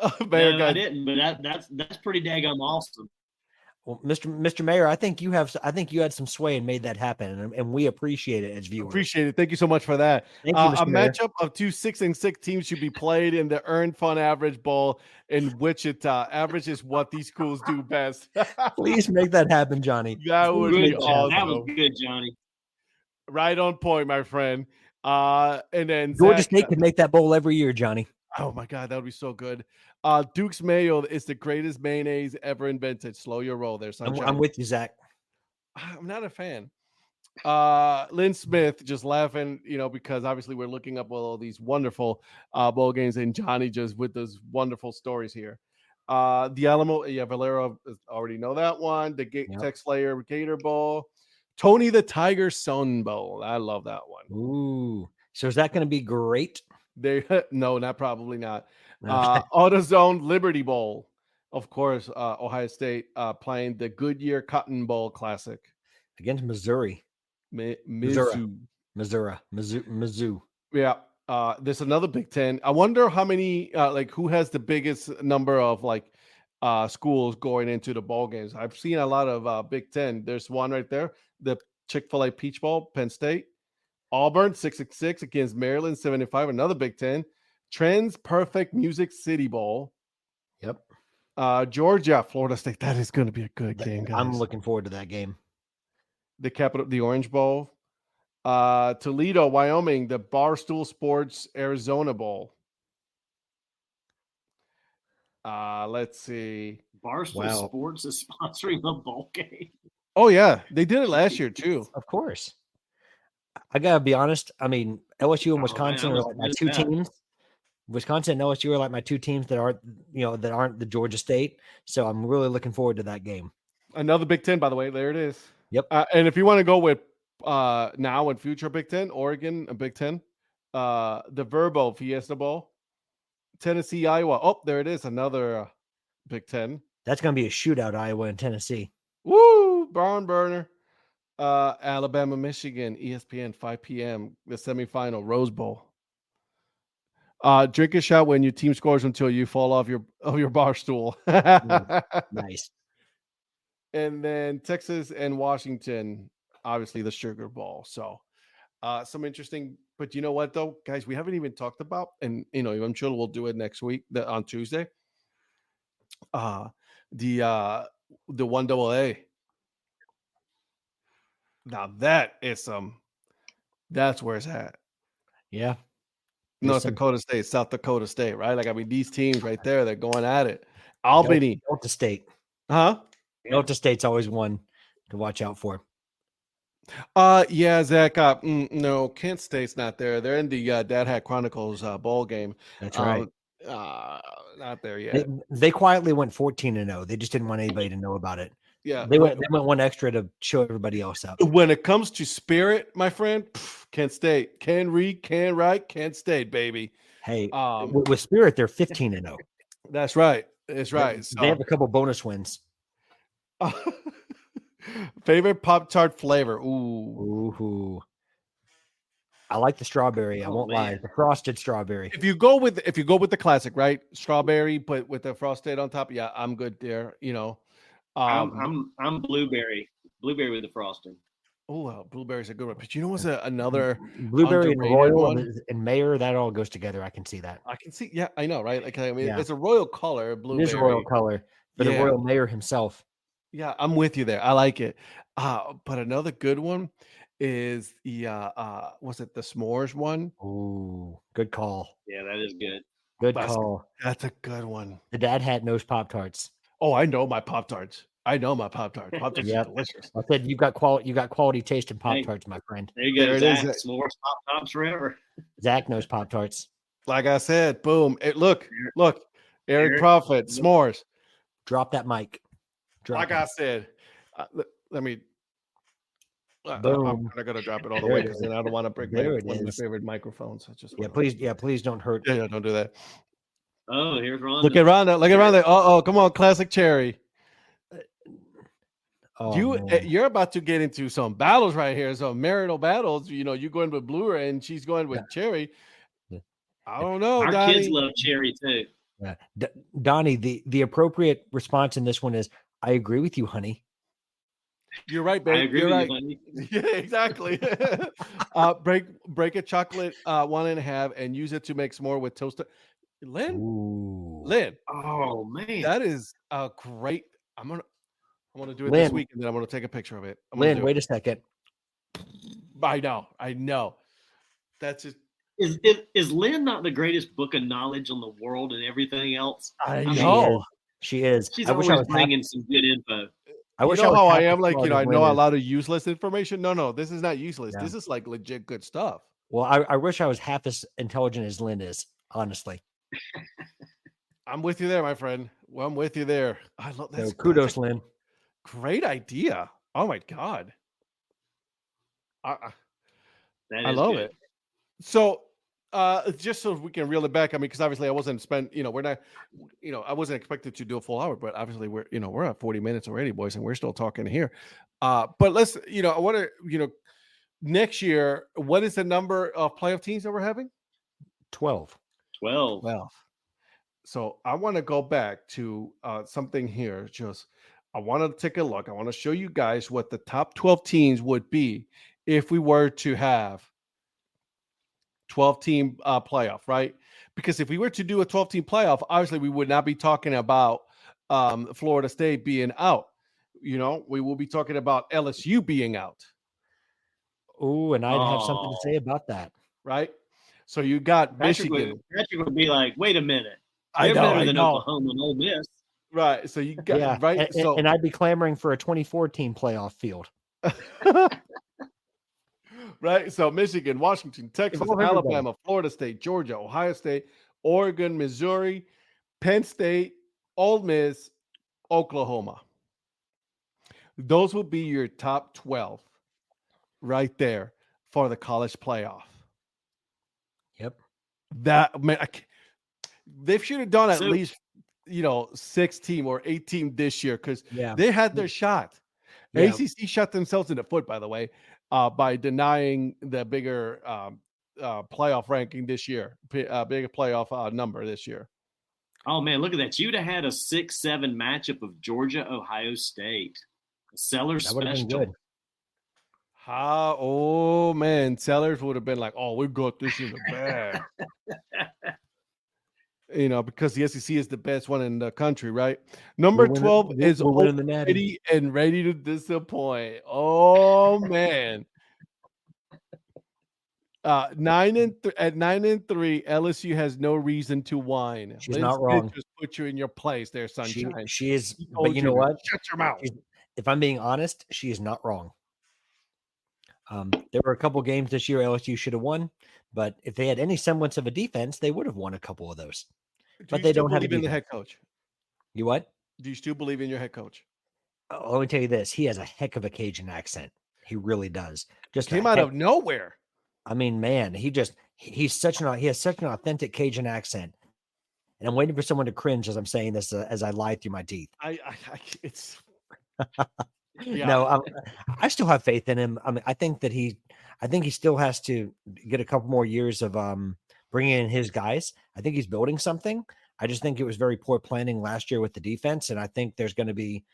No, I didn't, but that's pretty daggone awesome.
Well, Mr. Mayor, I think you had some sway and made that happen, and we appreciate it as viewers.
Appreciate it. Thank you so much for that.
Thank you, Mr.
A
Mayor.
matchup of 2 6-6 teams should be played in the Earned Fun Average Bowl in Wichita. Average is what these schools do best.
Please make that happen, Johnny.
That would be awesome.
That was good, Johnny.
Right on point, my friend. And then
Georgia State could make that bowl every year, Johnny.
Oh my God, that would be so good. Duke's mayo is the greatest mayonnaise ever invented. Slow your roll there, Sunshine.
I'm with you, Zach.
I'm not a fan. Lynn Smith just laughing, because obviously we're looking up all these wonderful bowl games, and Johnny just with those wonderful stories here. The Alamo, Valero already know that one. The Tech Slayer Gator Bowl, Tony the Tiger Sun Bowl. I love that one.
Ooh, so is that going to be great?
No, probably not. AutoZone Liberty Bowl, of course. Ohio State playing the Goodyear Cotton Bowl Classic
against Missouri.
Mizzou. Yeah. There's another Big Ten. I wonder how many, who has the biggest number of schools going into the bowl games. I've seen a lot of Big Ten. There's one right there, the Chick-fil-A Peach Bowl, Penn State. Auburn 6-6 against Maryland 75. Another Big Ten. Trends Perfect Music City Bowl.
Yep.
Georgia, Florida State. That is going to be a good game, guys.
I'm looking forward to that game.
The Orange Bowl. Toledo, Wyoming, the Barstool Sports Arizona Bowl. Let's see.
Barstool Sports is sponsoring the bowl game.
Oh yeah, they did it last year too.
Of course. I gotta be honest. I mean, LSU and Wisconsin are like my two teams. Wisconsin and LSU are like my two teams that aren't the Georgia State. So I'm really looking forward to that game.
Another Big Ten, by the way. There it is.
Yep.
And if you want to go with now and future Big Ten, Oregon, a Big Ten, the Verbo Fiesta Bowl, Tennessee, Iowa. Oh, there it is. Another Big Ten.
That's gonna be a shootout, Iowa and Tennessee.
Woo! Barn burner. Alabama, Michigan, ESPN, 5 p.m. The semifinal, Rose Bowl. Drink a shot when your team scores until you fall off your bar stool.
Nice.
And then Texas and Washington, obviously the Sugar Bowl. So some interesting, but you know what though, guys, we haven't even talked about, and I'm sure we'll do it next week on Tuesday. The 1AA. Now that is that's where it's at.
Yeah.
Dakota State, South Dakota State, right? These teams right there, they're going at it. Albany.
Delta State.
Huh?
Delta State's always one to watch out for.
Yeah, Zach. No, Kent State's not there. They're in the Dad Hat Chronicles bowl game.
That's right.
Not there yet.
They quietly went 14-0. They just didn't want anybody to know about it.
Yeah,
they went one extra to show everybody else up.
When it comes to spirit, my friend, Kent State can read, can write, Kent State, baby.
Hey, with spirit, they're 15-0.
That's right. That's right.
They have a couple bonus wins.
Favorite Pop-Tart flavor? Ooh.
I like the strawberry. I won't lie. The frosted strawberry.
If you go with the classic, right? Strawberry, but with the frosted on top, yeah, I'm good there.
I'm blueberry with the frosting.
Oh, blueberry's a good one. But you know what's another
blueberry and royal and mayor? That all goes together. I can see that.
I can see. Yeah, I know, right? It's a royal color. Blueberry.
It is royal color, but the royal mayor himself.
Yeah, I'm with you there. I like it. But another good one is the was it the s'mores one?
Ooh, good call.
Yeah, that is good.
Good call.
That's a good one.
The Dad Hat knows Pop-Tarts.
Oh, I know my Pop-Tarts. Pop-Tarts are delicious.
I said you got quality taste in Pop-Tarts, my friend.
There you go, Zach. S'mores Pop-Tarts forever.
Zach knows Pop-Tarts.
Like I said, boom. Look, Eric Prophet, s'mores.
Drop that mic.
Like I said, let me.
Boom.
I'm not gonna drop it all the way because then I don't want to break one of my favorite microphones.
Please don't hurt.
Yeah, don't do that.
Oh, here's Rhonda.
Look at Rhonda. Oh, come on, classic Cherry. You're about to get into some battles right here, some marital battles. You're going with Blue and she's going with Cherry. I don't know.
Our
Donnie.
kids love Cherry too.
Yeah. Donnie, the appropriate response in this one is, I agree with you, honey.
You're right, babe.
I agree
You're
with
right.
you, honey.
Yeah, exactly. Break a chocolate 1.5 and use it to make s'more with toasted. Lynn.
Oh man,
that is a great. I'm gonna do it
Lynn,
this week, and then I'm gonna take a picture of it.
Lynn, wait a second.
I know. That's just.
Is Lynn not the greatest book of knowledge on the world and everything else?
I know
she is.
She's always bringing some good info.
I wish
how I am. Like I know a lot of useless information. No, this is not useless.
Yeah.
This is like legit good stuff.
Well, I wish I was half as intelligent as Lynn is. Honestly,
I'm with you there, my friend. Well, I'm with you there. I love that.
Kudos, Lynn.
Great idea. Oh my god. I love it. So, just so we can reel it back. I mean, because obviously I wasn't we're not, I wasn't expected to do a full hour, but obviously we're at 40 minutes already, boys, and we're still talking here. But let's, I want to, next year, what is the number of playoff teams that we're having?
12.
So I want to go back to something here. I want to take a look. I want to show you guys what the top 12 teams would be if we were to have 12-team playoff, right? Because if we were to do a 12-team playoff, obviously we would not be talking about Florida State being out. We will be talking about LSU being out.
Oh, and I'd have something to say about that.
Right? So you got Michigan.
Patrick would be like, wait a minute.
They're
better than Oklahoma and Ole Miss.
Right. So you got right.
And I'd be clamoring for a 24-team playoff field.
Right. So Michigan, Washington, Texas, Alabama, Florida State, Georgia, Ohio State, Oregon, Missouri, Penn State, Ole Miss, Oklahoma. Those will be your top 12 right there for the college playoff.
Yep.
They should have done at least 6 team or 8 team this year because they had their shot. Yeah. ACC shot themselves in the foot, by the way, by denying the bigger playoff ranking this year, bigger playoff number this year.
Oh man, look at that! You'd have had a 6-7 matchup of Georgia, Ohio State. Sellers
that would have been good.
Oh man, Sellers would have been like, "Oh, we got this in the bag." Because the SEC is the best one in the country, right? Number 12 is ready and ready to disappoint. Oh man. 9-3, LSU has no reason to whine.
She's not wrong.
Just put you in your place there, sunshine.
She is, but you know what?
Shut your mouth.
If I'm being honest, she is not wrong. There were a couple games this year LSU should have won, but if they had any semblance of a defense, they would have won a couple of those. But they don't have a defense.
In the head coach.
You what?
Do you still believe in your head coach?
Let me tell you this: he has a heck of a Cajun accent. He really does. Just
came out of nowhere.
I mean, man, he has such an authentic Cajun accent, and I'm waiting for someone to cringe as I'm saying this as I lie through my teeth.
It's.
Yeah. No, I still have faith in him. I mean, I think he still has to get a couple more years of bringing in his guys. I think he's building something. I just think it was very poor planning last year with the defense, and I think there's going to be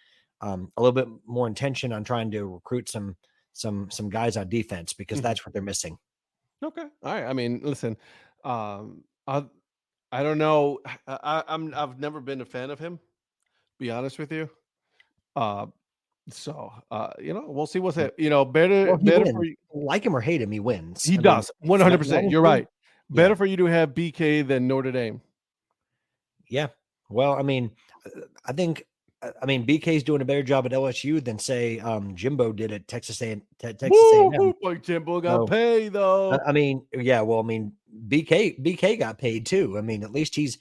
a little bit more intention on trying to recruit some guys on defense because that's what they're missing.
Okay, all right. I mean, listen, I don't know. I've never been a fan of him. Be honest with you. So, we'll see what's it. Better for you.
Like him or hate him, he wins.
He does 100%. You're right. Better for you to have BK than Notre Dame.
Yeah. Well, I mean, BK's doing a better job at LSU than say Jimbo did at Texas A&M.
Like Jimbo got paid though.
I mean, yeah. Well, I mean, BK got paid too. I mean, at least he's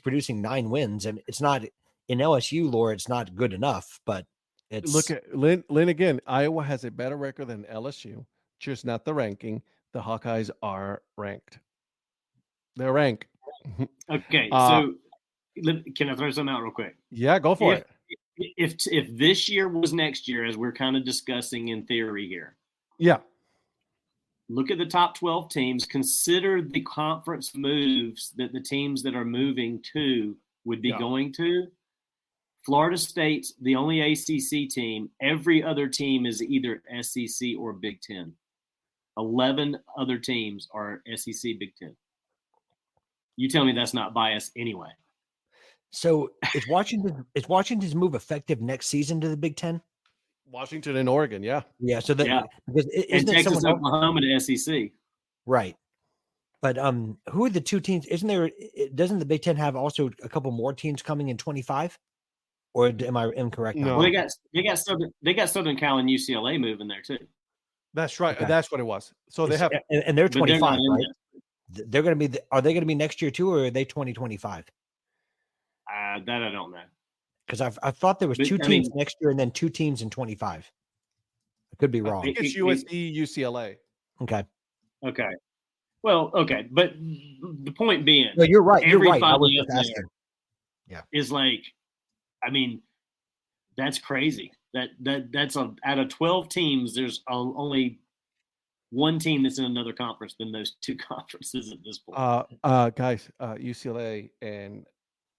producing 9 wins, and it's not in LSU lore, it's not good enough, but it's
Look at Lynn again. Iowa has a better record than LSU, just not the ranking. The Hawkeyes are ranked. They're ranked.
Okay, so can I throw something out real quick?
Yeah, go for it.
If this year was next year, as we're kind of discussing in theory here,
Yeah.
look at the top 12 teams. Consider the conference moves that the teams that are moving to would be going to. Florida State's the only ACC team. Every other team is either SEC or Big Ten. 11 other teams are SEC, Big Ten. You tell me that's not biased anyway.
So is Washington's move effective next season to the Big Ten?
Washington and Oregon, yeah.
Yeah, so
because and Texas, Oklahoma to SEC.
Right. But who are the two teams? Doesn't the Big Ten have also a couple more teams coming in 25? Or am I incorrect?
No.
Well, they got Southern Cal and UCLA moving there too.
That's right.
Okay.
That's what it was. So they have,
and they're 25, right?
They're
They're going to be. Are they going to be next year too, or are they 2025?
That I don't know.
Because I thought there was two teams next year and then two teams in 25. I could be wrong.
I think it's USC, UCLA.
Okay.
Okay. Well, okay, but the point being,
no, you're right. You're right. I was just asking.
Yeah, is like, I mean, that's crazy. That's out of 12 teams, there's only one team that's in another conference than those two conferences at this point.
Guys, UCLA, and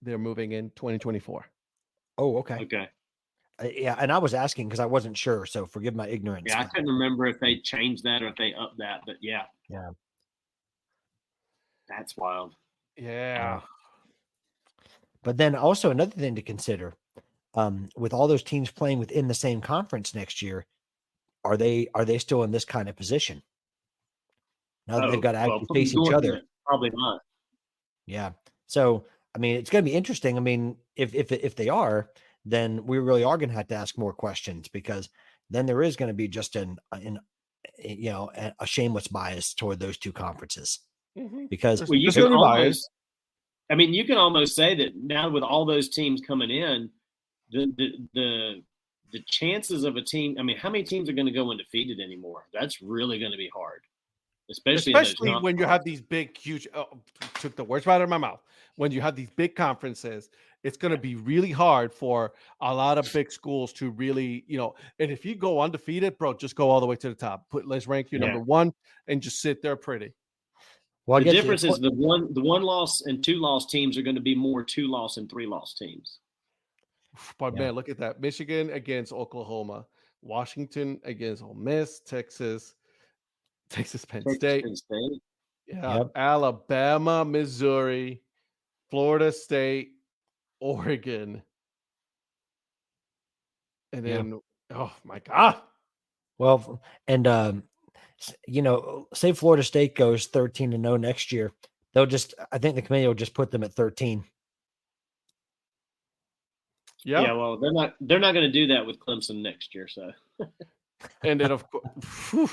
they're moving in 2024.
Oh, okay.
Okay.
Yeah, and I was asking because I wasn't sure, so forgive my ignorance.
Yeah, I couldn't remember if they changed that or if they upped that, but yeah.
Yeah.
That's wild.
Yeah.
But then also another thing to consider, with all those teams playing within the same conference next year, are they still in this kind of position? Now that they've got to actually face each other.
Probably not.
Yeah. So, I mean, it's going to be interesting. I mean, if they are, then we really are going to have to ask more questions, because then there is going to be just a shameless bias toward those two conferences.
Mm-hmm.
Because
you can almost say that now with all those teams coming in, the chances of a team. I mean, how many teams are going to go undefeated anymore? That's really going to be hard, especially
when you have these big, huge. Took the words right out of my mouth. When you have these big conferences, it's going to be really hard for a lot of big schools to really, And if you go undefeated, bro, just go all the way to the top. Let's rank you number one and just sit there pretty.
Well, the difference is the one loss and two loss teams are going to be more 2-loss and 3-loss teams.
But man, look at that. Michigan against Oklahoma, Washington against Ole Miss, Texas, Penn State. Yeah. Yep. Alabama, Missouri, Florida State, Oregon. And then, oh my God.
Well, and say Florida State goes 13-0 next year, I think the committee will just put them at 13.
Yeah, well, they're not going to do that with Clemson next year. So,
and then of course,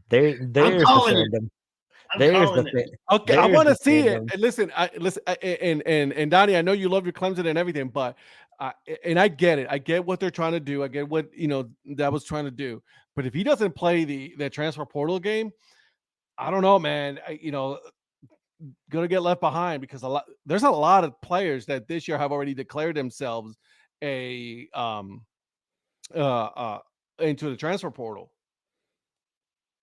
there's the fandom.
Okay, I want to see it. And listen, and Donnie, I know you love your Clemson and everything, but and I get it. I get what they're trying to do. I get what that was trying to do. But if he doesn't play the transfer portal game, I don't know, man. Going to get left behind, because there's a lot of players that this year have already declared themselves into the transfer portal.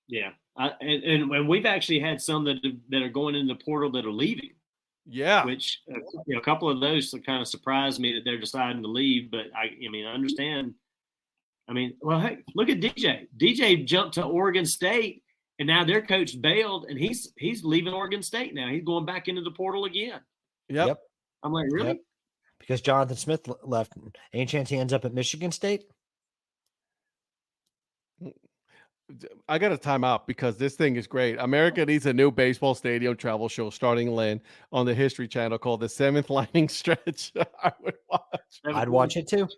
Yeah, and we've actually had some that are going into the portal that are leaving.
Yeah,
which a couple of those kind of surprised me that they're deciding to leave. But I understand. I mean, well, hey, look at DJ. DJ jumped to Oregon State, and now their coach bailed, and he's leaving Oregon State now. He's going back into the portal again.
Yep.
I'm like, really? Yep.
Because Jonathan Smith left. Any chance he ends up at Michigan State?
I got to time out, because this thing is great. America needs a new baseball stadium travel show starting, Lynn, on the History Channel called The Seventh Lightning Stretch. I would watch.
I'd watch it too.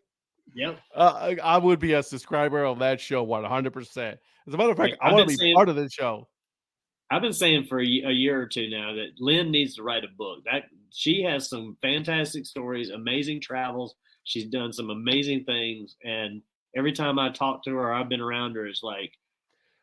Yep.
I would be a subscriber of that show 100%. As a matter of fact, I want to be part of this show.
I've been saying for a year or two now that Lynn needs to write a book. That she has some fantastic stories, amazing travels. She's done some amazing things, and every time I talk to her, I've been around her. It's like,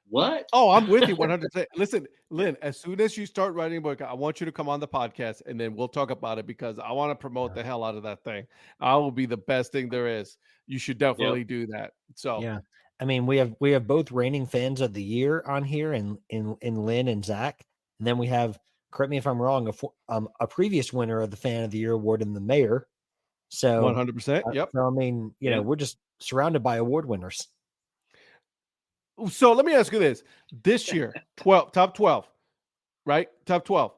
what?
Oh, I'm with you 100%. Listen, Lynn, as soon as you start writing a book, I want you to come on the podcast and then we'll talk about it because I want to promote the hell out of that thing. I will be the best thing there is. You should definitely do that. So,
yeah. I mean, we have both reigning fans of the year on here in Lynn and Zach. And then we have, correct me if I'm wrong, a previous winner of the fan of the year award in the mayor. So
100%. Yep.
So I mean, you know, we're just surrounded by award winners.
So let me ask you this year, top 12, right? Top 12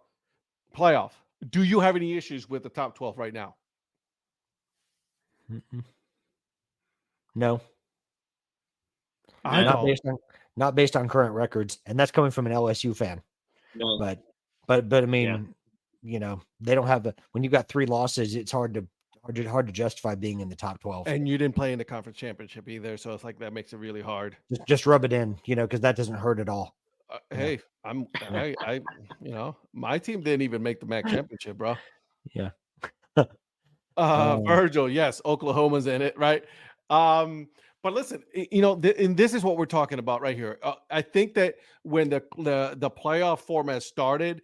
playoff. Do you have any issues with the top 12 right now?
No.
I
not based on current records, and that's coming from an LSU fan.
No.
But I mean, you know, they don't have when you got 3 losses, it's hard to justify being in the top 12.
And you didn't play in the conference championship either, so it's like that makes it really hard.
Just rub it in, you know, because that doesn't hurt at all.
Hey, I you know, my team didn't even make the MAC championship, bro.
Yeah.
Virgil, yes, Oklahoma's in it, right? But listen, you know, and this is what we're talking about right here. I think that when the playoff format started,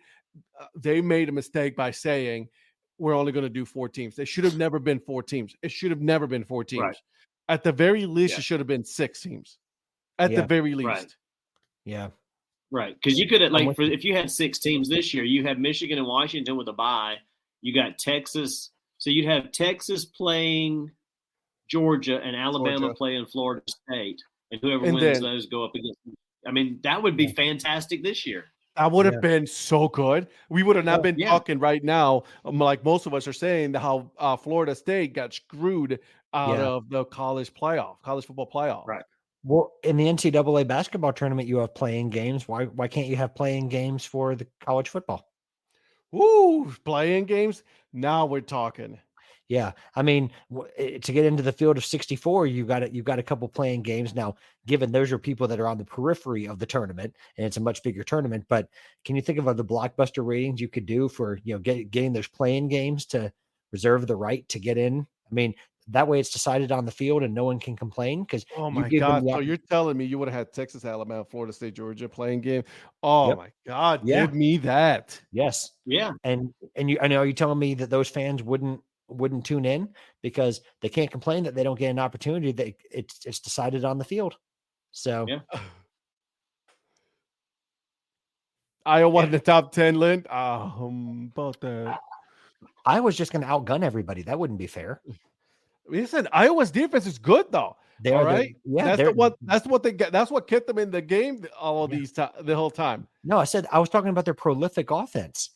they made a mistake by saying we're only going to do 4 teams. They should have never been 4 teams. It should have never been 4 teams.
Right.
At the very least, it should have been 6 teams. At the very least.
Right.
Yeah.
Right. Because you could have, like, if you had 6 teams this year, you had Michigan and Washington with a bye. You got Texas. So you'd have Texas playing Georgia and Alabama playing Florida State. And whoever wins those go up against them. I mean, that would be fantastic this year.
That would have been so good. We would have not been talking right now, like most of us are saying, how Florida State got screwed out of the college football playoff.
Right.
Well, in the NCAA basketball tournament, you have playing games. Why can't you have playing games for the college football?
Woo, playing games. Now we're talking.
Yeah, I mean, to get into the field of 64, you've got a couple playing games now. Given those are people that are on the periphery of the tournament, and it's a much bigger tournament. But can you think of the blockbuster ratings you could do for getting those playing games to reserve the right to get in? I mean, that way it's decided on the field and no one can complain because.
Oh my God! So you're telling me you would have had Texas, Alabama, Florida State, Georgia playing game? Oh my God!
Yeah.
Give me that.
Yes.
Yeah.
And I know you're telling me that those fans wouldn't tune in because they can't complain that they don't get an opportunity. That it's decided on the field. So
Iowa in the top 10, Lynn. About that.
Iowa's just going to outgun everybody. That wouldn't be fair.
Listen, Iowa's defense is good though.
They are right.
Yeah, that's what they get. That's what kept them in the game the whole time.
No, I was talking about their prolific offense.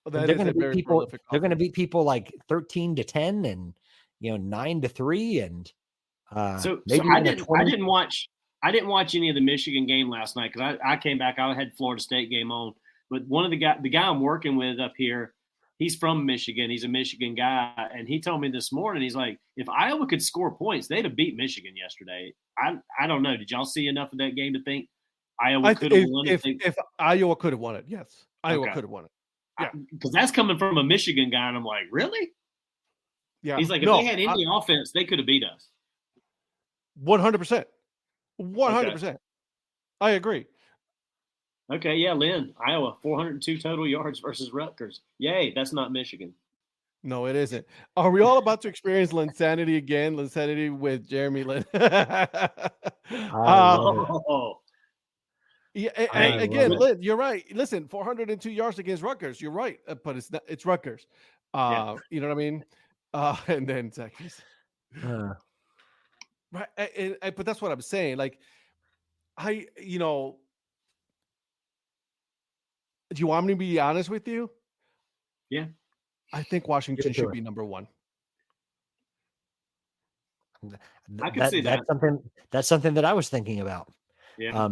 Well,
they're going to beat people like 13-10 and 9-3 and
so I didn't watch any of the Michigan game last night because I came back. I had Florida State game on, but one of the guy I'm working with up here, he's from Michigan. He's a Michigan guy, and he told me this morning, he's like, if Iowa could score points, they'd have beat Michigan yesterday. I don't know. Did y'all see enough of that game to think Iowa could have won it?
If Iowa could have won it, yes, Iowa could have won it. Yeah,
because that's coming from a Michigan guy, and I'm like, really?
Yeah.
He's like, if they had any offense, they could have beat us.
100%. 100%. I agree.
Okay, yeah, Lynn, Iowa, 402 total yards versus Rutgers. Yay, that's not Michigan.
No, it isn't. Are we all about to experience Linsanity again? Linsanity with Jeremy Lin. Yeah, and again, Lynn, you're right. Listen, 402 yards against Rutgers. You're right, but it's Rutgers. You know what I mean? And then Texas. Right, but that's what I'm saying. Like, do you want me to be honest with you?
Yeah.
I think Washington should be number 1.
I can see that.
That's something that I was thinking about.
Yeah.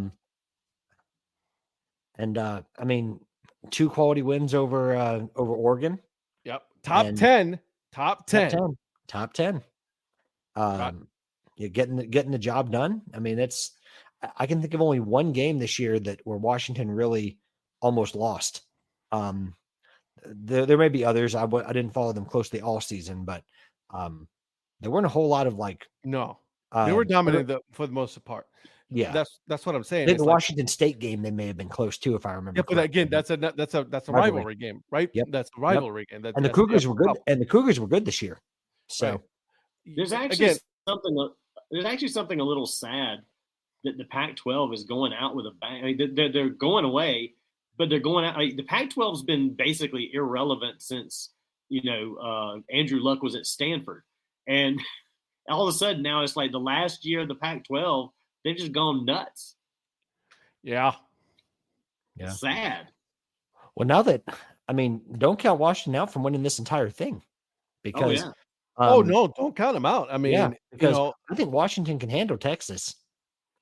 I mean, 2 quality wins over Oregon.
Yep. Top 10.
You're getting the job done. I mean, I can think of only one game this year where Washington really almost lost. There may be others. I didn't follow them closely all season, but there weren't a whole lot of like.
No, they were dominant for the most part.
Yeah,
that's what I'm saying.
The
It's
Washington State game, they may have been close too, if I remember.
Yeah, but
correctly.
again, that's a rivalry game, right?
Yep.
That's a rivalry game.
And the Cougars were good. And the Cougars were good this year. So
right.
There's actually something a little sad that the Pac-12 is going out with a bang. I mean, they're going away, but they're going out. The Pac-12's been basically irrelevant since Andrew Luck was at Stanford, and all of a sudden now it's like the last year of the Pac-12, they've just gone nuts.
Yeah.
Sad.
Well, don't count Washington out from winning this entire thing, because.
No, don't count them out. I mean,
because I think Washington can handle Texas.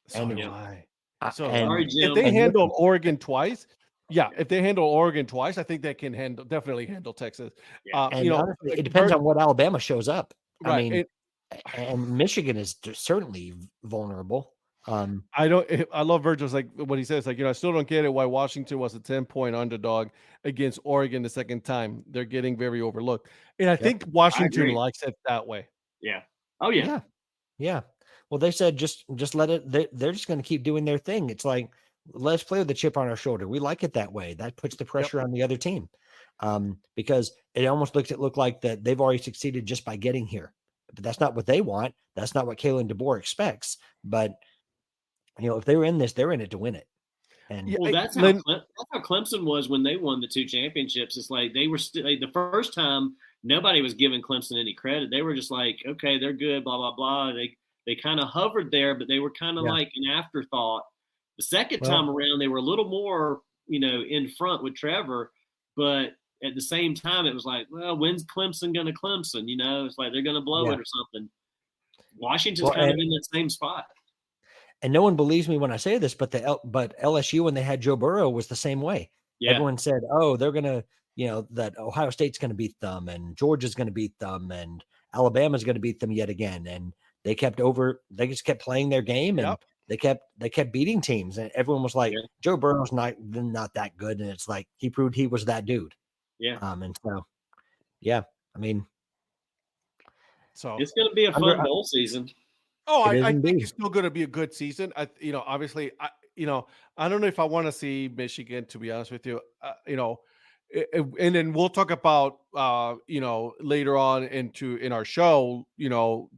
So
and
do I.
Sorry, Jim.
If they handle Oregon twice, if they handle Oregon twice, I think they can definitely handle Texas.
Yeah. Honestly, it depends on what Alabama shows up.
Right.
I mean, and Michigan is certainly vulnerable.
I love Virgil's like what he says, like, I still don't get it why Washington was a 10-point underdog against Oregon the second time. They're getting very overlooked. And I think Washington likes it that way.
Yeah. Oh yeah.
Yeah. Well, they said just let it. They're just going to keep doing their thing. It's like, let's play with the chip on our shoulder. We like it that way. That puts the pressure on the other team, because it almost looked like that they've already succeeded just by getting here. But that's not what they want. That's not what Kalen DeBoer expects. But if they were in this, they're in it to win it. And
that's how Clemson was when they won the 2 championships. It's like they were still the first time nobody was giving Clemson any credit. They were just like, okay, they're good, blah blah blah. They kind of hovered there, but they were kind of like an afterthought. The second time around, they were a little more, in front with Trevor, but at the same time, it was like, well, when's Clemson going to Clemson? It's like they're going to blow it or something. Washington's kind of in that same spot.
And no one believes me when I say this, but LSU, when they had Joe Burrow, was the same way. Yeah. Everyone said, oh, they're going to, that Ohio State's going to beat them and Georgia's going to beat them and Alabama's going to beat them yet again. And they just kept playing their game and they kept beating teams. And everyone was like, Joe Burrow's not that good. And it's like, he proved he was that dude.
Yeah.
And so, yeah,
so
it's going to be a fun bowl season.
Oh, I think it's still going to be a good season. Obviously, I don't know if I want to see Michigan, to be honest with you. And then we'll talk about later on in our show,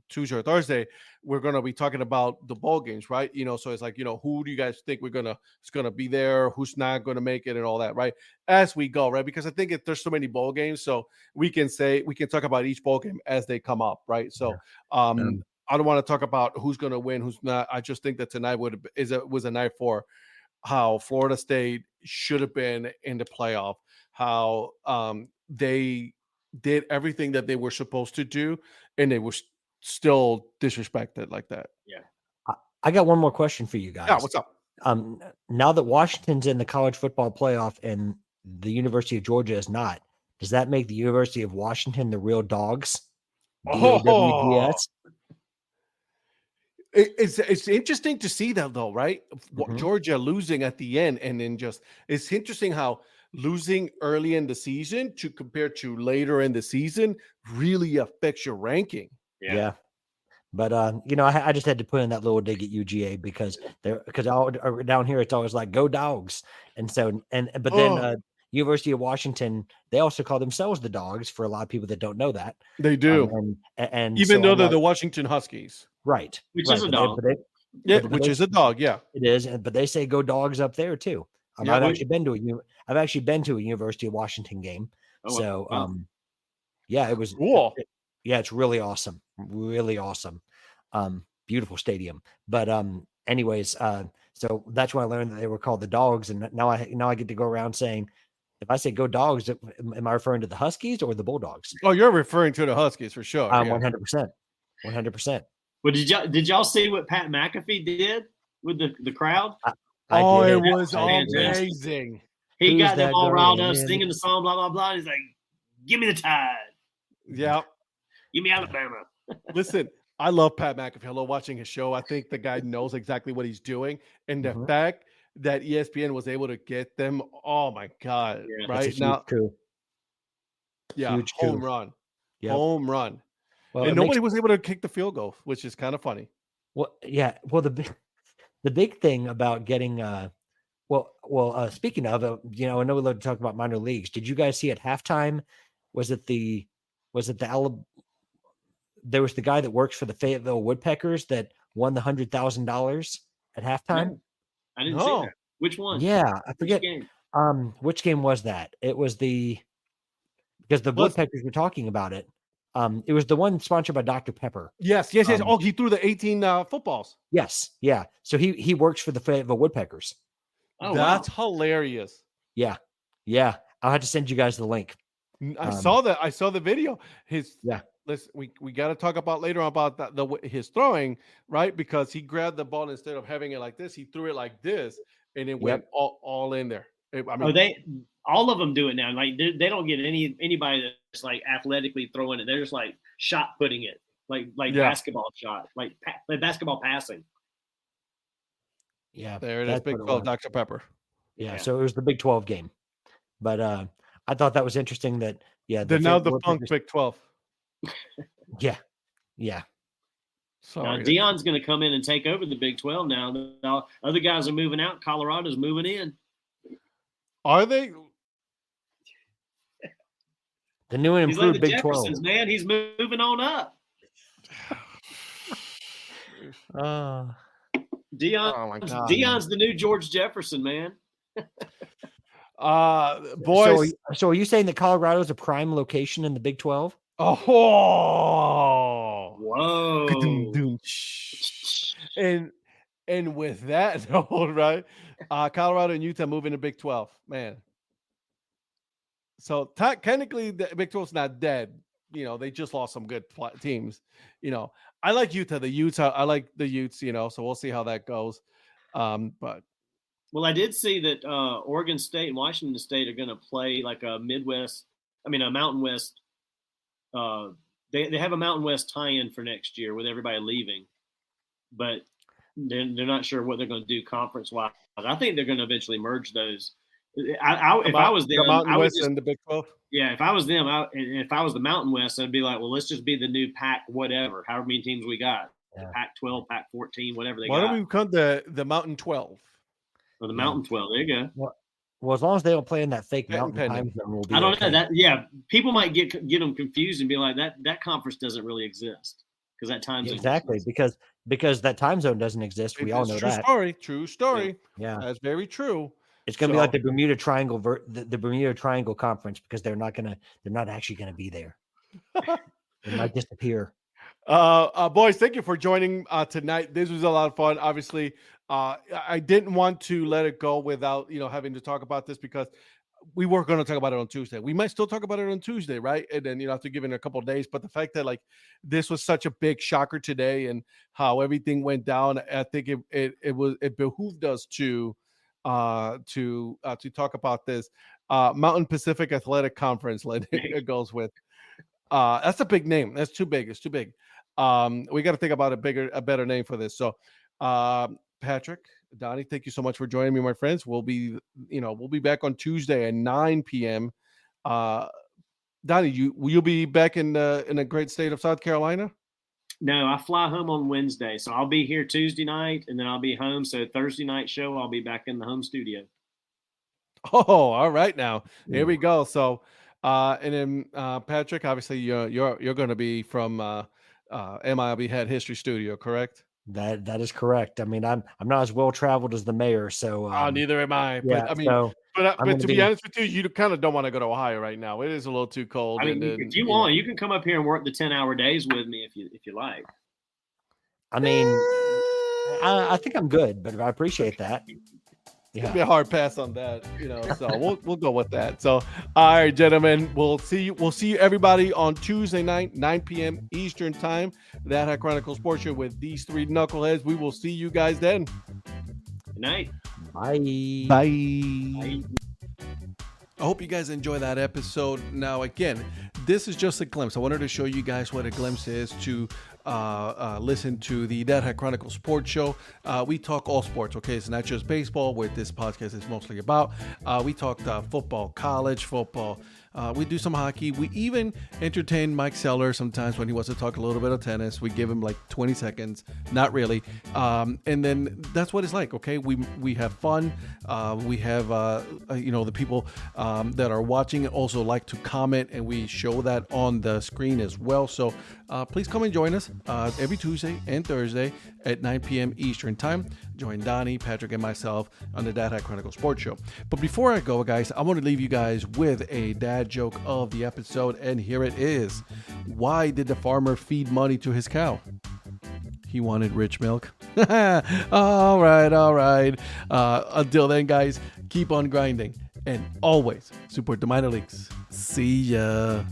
Tuesday or Thursday, we're going to be talking about the bowl games, right? So it's like, who do you guys think is going to be there? Who's not going to make it and all that, right? As we go, right? Because I think there's so many bowl games, so we can talk about each bowl game as they come up, right? So, I don't want to talk about who's going to win, who's not. I just think that tonight was a night for how Florida State should have been in the playoff, how they did everything that they were supposed to do, and they were still disrespected like that.
Yeah.
I got one more question for you guys.
Yeah, what's up?
Now that Washington's in the college football playoff and the University of Georgia is not, does that make the University of Washington the real dogs? DOWGS?
It's interesting to see that though, right? Mm-hmm. Georgia losing at the end, and then it's interesting how losing early in the season compared to later in the season really affects your ranking.
Yeah.
But I just had to put in that little dig at UGA because down here it's always like go dogs, and so but then University of Washington, they also call themselves the Dogs. For a lot of people that don't know that,
they do,
and
even though they're the Washington Huskies,
right?
Which is a dog.
Which is a dog. Yeah,
it is. But they say go Dogs up there too. I've actually been to a University of Washington game. It was
cool.
It's really awesome. Really awesome. Beautiful stadium. But anyways, so that's when I learned that they were called the Dogs, and now I get to go around saying, if I say go Dogs, am I referring to the Huskies or the Bulldogs?
Oh, you're referring to the Huskies for sure.
100%. 100%.
Well, did y'all see what Pat McAfee did with the crowd?
I did. It was amazing.
He got them all riled up, singing the song, blah, blah, blah. He's like, give me the Tide.
Yeah.
Give me Alabama.
Listen, I love Pat McAfee. I love watching his show. I think the guy knows exactly what he's doing. And the fact that ESPN was able to get them. Oh my God!
Yeah.
Right
It's a
now,
huge coup.
yeah,
Huge
home
coup.
run,
Yep.
home run,
Well,
and
it
nobody
makes
was able to kick the field goal, which is kind of funny.
well, yeah. Well, the big thing about getting speaking of, I know we love to talk about minor leagues. Did you guys see at halftime? Was it the there was the guy that works for the Fayetteville Woodpeckers that won the $100,000 at halftime?
No, I didn't see
No,
that. Which one?
Yeah, I
Which
forget.
game?
Which game was that? It was because the
Was
Woodpeckers were talking about it. It was the one sponsored by Dr. Pepper.
yes. Oh, he threw the 18 footballs.
Yes, yeah. So he works for the Fayetteville Woodpeckers.
Oh,
That's
wow.
hilarious.
Yeah. I'll have to send you guys the link.
I saw that. I saw the video.
Yeah.
Listen, we got to talk about later on about his throwing, right? Because he grabbed the ball instead of having it like this, he threw it like this, and it went all in there.
All of them do it now. Like they don't get anybody that's like athletically throwing it. They're just like shot putting it, like basketball shot, like basketball passing.
Yeah,
there it is. Big 12, Dr. Pepper.
Yeah, so it was the Big 12 game, but I thought that was interesting. That
they're now the Funk Big 12.
Yeah.
Sorry,
now Deion's going to come in and take over the Big 12 now. Other guys are moving out. Colorado's moving in.
Are they?
The new and improved Big 12.
Man, he's moving on up. Deion,
oh my God.
Deion's the new George Jefferson, man.
Boys.
So are you saying that Colorado is a prime location in the Big 12?
Oh,
whoa!
And with that note, right? Colorado and Utah moving to Big 12, man. So technically, the Big 12's not dead. They just lost some good teams. I like Utah. I like the Utes. So we'll see how that goes. But
I did see that Oregon State and Washington State are going to play like a Mountain West. They have a Mountain West tie-in for next year with everybody leaving, but they're not sure what they're going to do conference-wise. I think they're going to eventually merge those. If I was them,
the Mountain West and the Big 12.
Yeah, if I was them, if I was the Mountain West, I'd be like, well, let's just be the new Pac whatever, however many teams we got, Pac-12, Pac-14, whatever they got.
Why don't we become the Mountain 12?
Or the Mountain 12. There you go.
Well, as long as they don't play in that fake mountain time zone, we'll be
I don't know that. Yeah, people might get them confused and be like, that conference doesn't really exist because that time zone
exactly because that time zone doesn't exist. We all know that.
True story.
Yeah,
that's very true.
It's going to be like the Bermuda Triangle, the Bermuda Triangle Conference, because they're not actually going to be there. They might disappear.
Boys, thank you for joining tonight. This was a lot of fun. Obviously, I didn't want to let it go without having to talk about this because we were going to talk about it on Tuesday. We might still talk about it on Tuesday, right? And then have to give it a couple of days. But the fact that this was such a big shocker today and how everything went down, I think it behooved us to talk about this. Mountain Pacific Athletic Conference. It goes with. That's a big name. That's too big. It's too big. We got to think about a better name for this. So, Patrick, Donnie, thank you so much for joining me, my friends. We'll be back on Tuesday at 9 p.m. Donnie, you'll be back in a great state of South Carolina?
No, I fly home on Wednesday, so I'll be here Tuesday night, and then I'll be home. So Thursday night show, I'll be back in the home studio.
Oh, all right, now here we go. So, and then Patrick, obviously you're going to be from MILB Head History Studio, correct?
That is correct. I mean, I'm not as well traveled as the mayor, so
neither am I.
Yeah,
but to be honest with you, you kind of don't want to go to Ohio right now. It is a little too cold.
I mean, if you want, you can come up here and work the 10-hour days with me if you like.
I mean, I think I'm good, but I appreciate that.
It's gonna be a hard pass on that, so we'll go with that. So, all right, gentlemen, we'll see you everybody on Tuesday night, 9 p.m. Eastern time. Dad Hat Chronicles Sports Show with these three knuckleheads. We will see you guys then.
Good night.
Bye.
Bye. I hope you guys enjoy that episode. Now, again, this is just a glimpse. I wanted to show you guys what a glimpse is to listen to the Dad Hat Chronicles Sports Show. We talk all sports, okay? It's not just baseball, where this podcast is mostly about. We talk football, college football. We do some hockey. We even entertain Mike Seller sometimes when he wants to talk a little bit of tennis. We give him like 20 seconds, not really. And then that's what it's like, okay? We have fun. We have, the people that are watching also like to comment, and we show that on the screen as well. So please come and join us every Tuesday and Thursday at 9 p.m. Eastern Time. Join Donnie, Patrick, and myself on the Dad Hat Chronicles Sports Show. But before I go, guys, I want to leave you guys with a dad joke of the episode, and here it is. Why did the farmer feed money to his cow? He wanted rich milk. All right. Until then, guys, keep on grinding and always support the minor leagues. See ya.